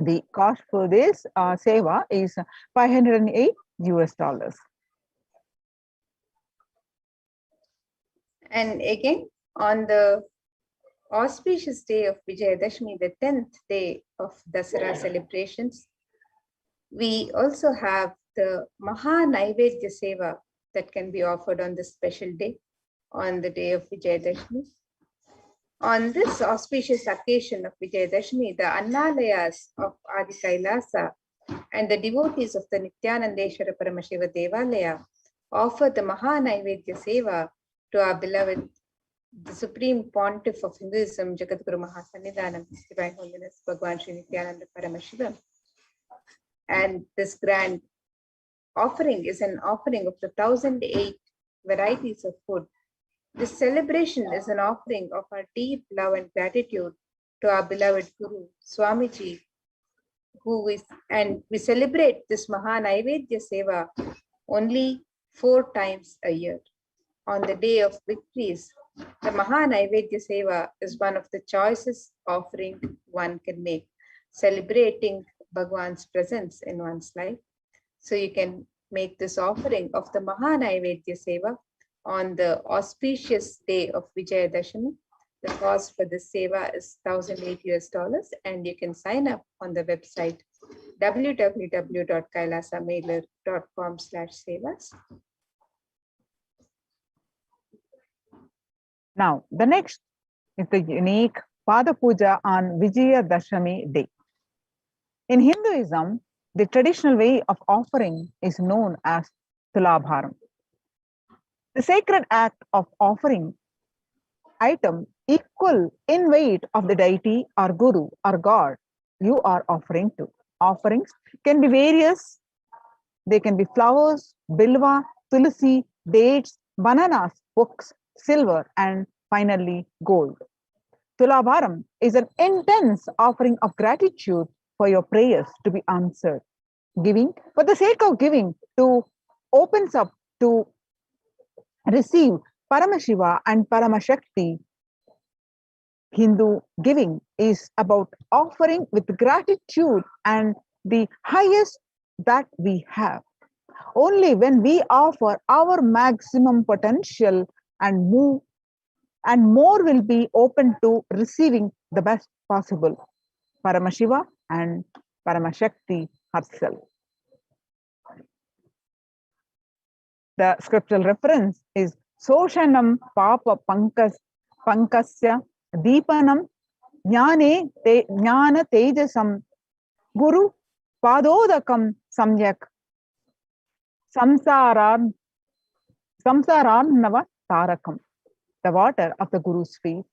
The cost for this seva is $508 US. And again, on the auspicious day of Vijayadashmi, the 10th day of Dasara celebrations, we also have the Maha Naivedya Seva that can be offered on this special day, on the day of Vijayadashmi. On this auspicious occasion of Vijayadashmi, the Annalayas of Adi Kailasa and the devotees of the Nithyanandeshwara Paramashiva Devalaya offer the Maha Naivedya Seva to our beloved, the Supreme Pontiff of Hinduism, Jagadguru Mahasannidhanam, His Divine Holiness Bhagavan Sri Nithyananda Paramashivam. And this grand offering is an offering of the 1008 varieties of food. This celebration is an offering of our deep love and gratitude to our beloved Guru, Swamiji, and we celebrate this Maha Naivedya Seva only 4 times a year. On the day of victories, the Maha Naivedya Seva is one of the choicest offering one can make, celebrating Bhagwan's presence in one's life. So you can make this offering of the Maha Naivedya Seva on the auspicious day of Vijayadashami. The cost for this seva is $1,008 US, and you can sign up on the website www.kailasamailer.com/sevas. Now, the next is the unique Pada Puja on Vijayadashami day. In Hinduism, the traditional way of offering is known as Tulabharam. The sacred act of offering item equal in weight of the deity or guru or god you are offering to. Offerings can be various. They can be flowers, bilva, tulsi, dates, bananas, books, silver, and finally gold. Tulabharam is an intense offering of gratitude for your prayers to be answered. Giving for the sake of giving to opens up to receive Paramashiva and Paramashakti. Hindu giving is about offering with gratitude and the highest that we have. Only when we offer our maximum potential and more will be open to receiving the best possible. Paramashiva and Paramashakti herself. The scriptural reference is Soshanam Papa Pankasya Deepanam Jnana Tejasam Guru Padodakam Samyak Samsaranava Tarakam. The water of the Guru's feet.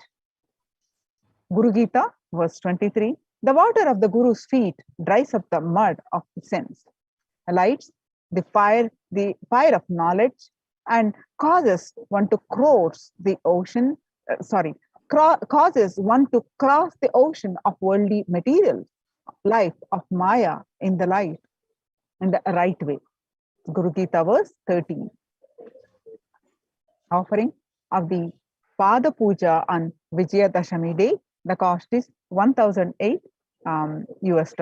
Guru Gita, verse 23. The water of the Guru's feet dries up the mud of the sins, lights the fire of knowledge, and causes one to cross the ocean. Causes one to cross the ocean of worldly material life of Maya in the light, in the right way. Guru Gita, verse 13. Offering of the Pada Puja on Vijayadashami day. The cost is $1,008 US.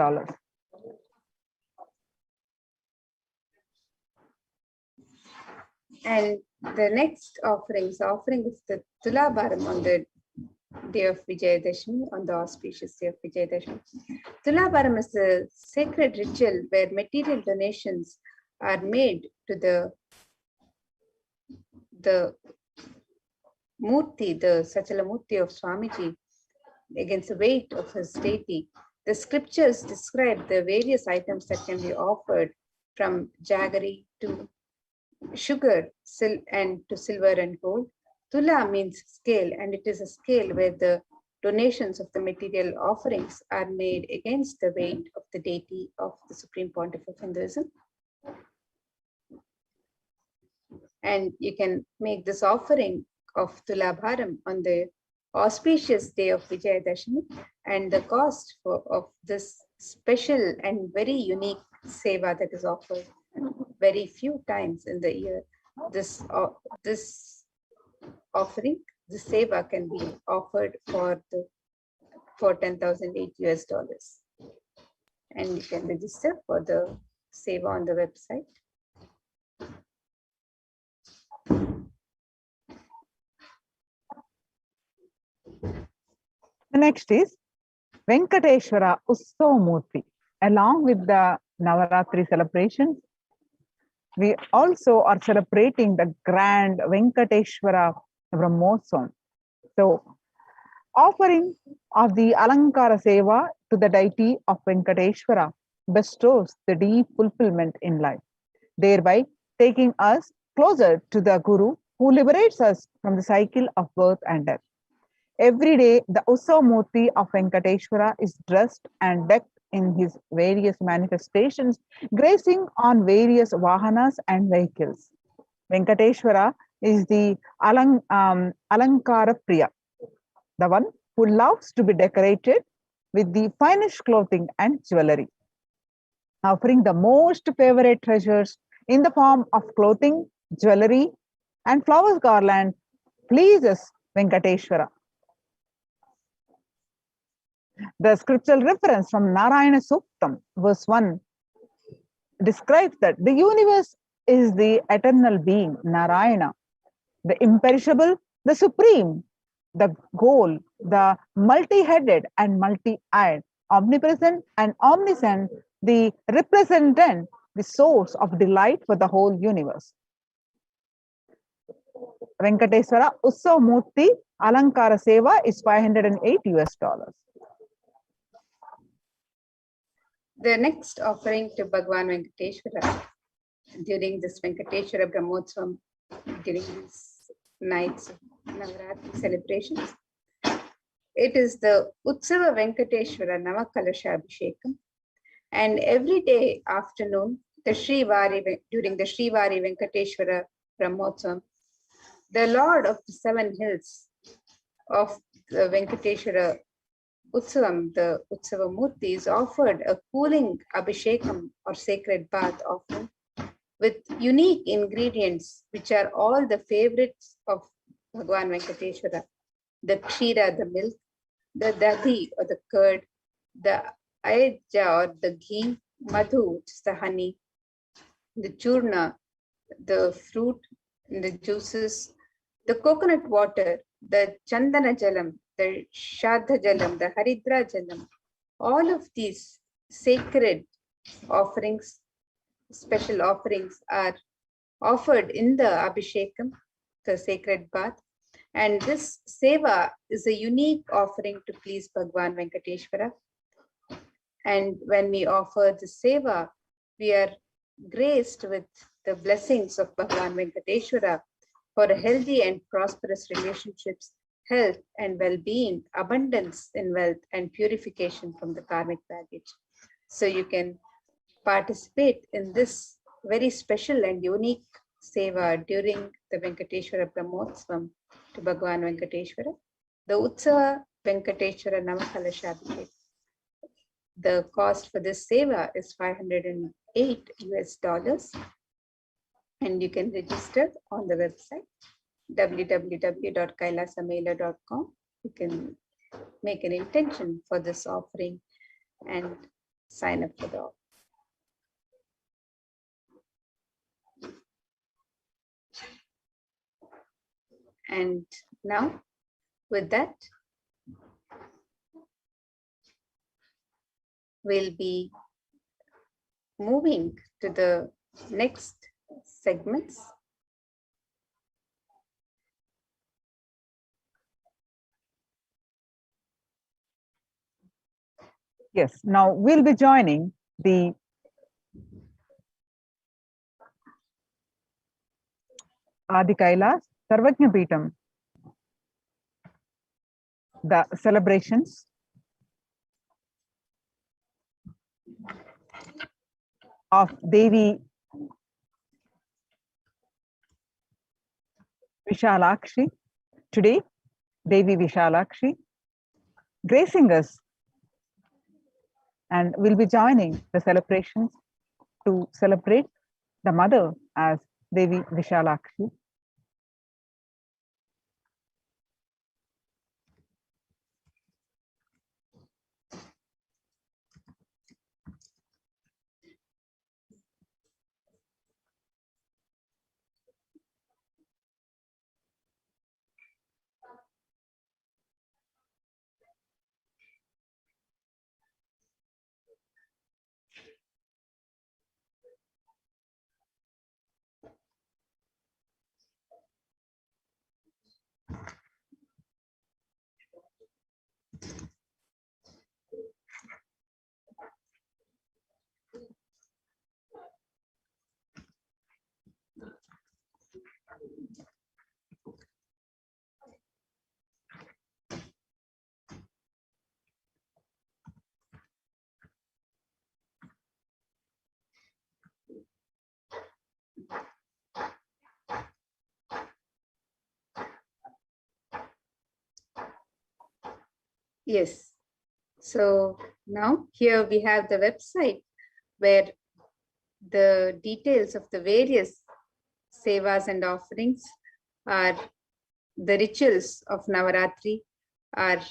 And the next offering is the Tulabharam on the day of Vijayadashami, on the auspicious day of Vijayadashami. Tulabharam is a sacred ritual where material donations are made to the Murti, the Sachala Murti of Swamiji, against the weight of his deity. The scriptures describe the various items that can be offered, from jaggery to sugar and to silver and gold. Tula means scale, and it is a scale where the donations of the material offerings are made against the weight of the deity of the Supreme Pontiff of Hinduism. And you can make this offering of Tulabharam on the auspicious day of Vijayadashami, and the cost of this special and very unique seva that is offered very few times in the year. This offering, the seva, can be offered for $10,008 US. And you can register for the seva on the website. The next is Venkateshwara Utsav-murti. Along with the Navaratri celebrations, we also are celebrating the grand Venkateshwara Brahmotsavam. So, offering of the Alankara Seva to the deity of Venkateshwara bestows the deep fulfillment in life, thereby taking us closer to the Guru who liberates us from the cycle of birth and death. Every day, the Utsav-murti of Venkateshwara is dressed and decked in his various manifestations, gracing on various vahanas and vehicles. Venkateshwara is the Alankara Priya, the one who loves to be decorated with the finest clothing and jewelry. Offering the most favorite treasures in the form of clothing, jewelry, and flowers garland pleases Venkateshwara. The scriptural reference from Narayana Suktam, verse 1, describes that the universe is the eternal being, Narayana, the imperishable, the supreme, the goal, the multi-headed and multi-eyed, omnipresent and omniscient, the representant, the source of delight for the whole universe. Venkateswara Utsav-murti Alankara Seva is $508 US. The next offering to Bhagavan Venkateshwara during this Venkateshwara Brahmotsavam, during these nights of Navaratri celebrations, it is the Utsava Venkateshwara Navakalasha Abhishekam. And every day afternoon, during the Srivari Venkateshwara Brahmotsavam, the Lord of the Seven Hills of the Venkateshwara Utsavam, the Utsava Murti, is offered a cooling Abhishekam or sacred bath offering with unique ingredients, which are all the favorites of Bhagavan Venkateshwara. The kshira, the milk, the dadi or the curd, the aja or the ghee, madhu, which is the honey, the churna, the fruit, the juices, the coconut water, the chandana jalam, the shadha jalam, the haridra jalam. All of these sacred offerings, special offerings, are offered in the Abhishekam, the sacred bath. And this seva is a unique offering to please Bhagavan Venkateshwara. And when we offer the seva, we are graced with the blessings of Bhagavan Venkateshwara for a healthy and prosperous relationships, health and well-being, abundance in wealth, and purification from the karmic baggage. So you can participate in this very special and unique seva during the Venkateshwara Brahmotsvam to Bhagavan Venkateshwara. The Utsava Venkateshwara Navakalashabhishek. The cost for this seva is $508 US, and you can register on the website www.kailasamailer.com. You can make an intention for this offering and sign up for the offering. And now, with that, we'll be moving to the next segments. Yes, now we'll be joining the Adi Kailas Sarvajna Peetham, the celebrations of Devi Vishalakshi. Today, Devi Vishalakshi gracing us, and we'll be joining the celebrations to celebrate the mother as Devi Vishalakshi. Yes. So now here we have the website where the details of the various sevas and offerings are, the rituals of Navaratri are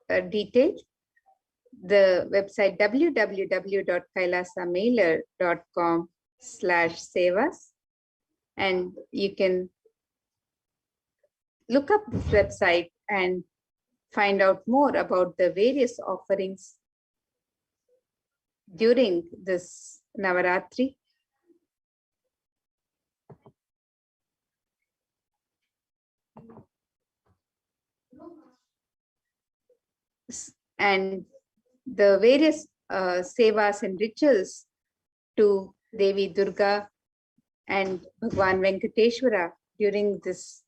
detailed. The website www.kailasamailer.com/sevas, and you can look up this website and find out more about the various offerings during this Navaratri. And the various sevas and rituals to Devi Durga and Bhagavan Venkateshwara during this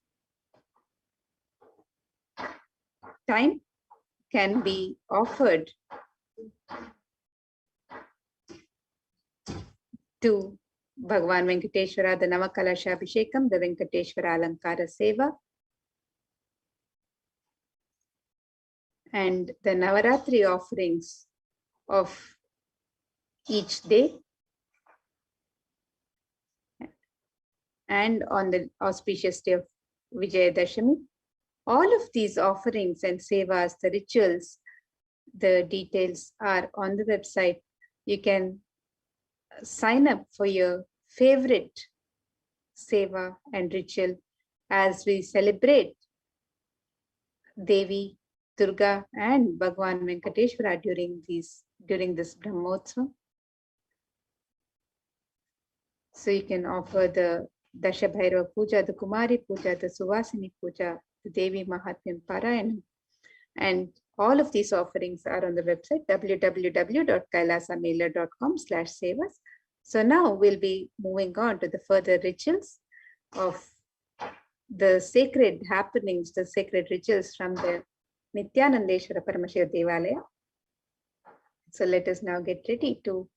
time can be offered to Bhagavan Venkateshwara, the Navakalashabhishekam, the Venkateshwara Alankara Seva, and the Navaratri offerings of each day. And on the auspicious day of Vijayadashami, all of these offerings and sevas, the rituals, the details are on the website. You can sign up for your favorite seva and ritual as we celebrate Devi, Durga and Bhagavan Venkateshwara during this Brahmotsav. So you can offer the Dasha Bhairava Puja, the Kumari Puja, the Suvasini Puja, the Devi Mahatmyam Parayanam. And all of these offerings are on the website www.kailasamailer.com/sevas. So now we'll be moving on to the further rituals of the sacred happenings, the sacred rituals from the Nithyanandeshwara Paramashiva Devalaya. So let us now get ready to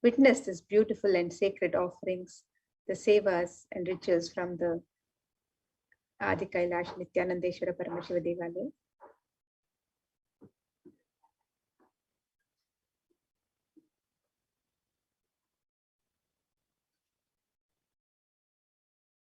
witness this beautiful and sacred offerings, the sevas and rituals from the Adi Kailash Nithyanandeshwara Paramashiva Devalaya.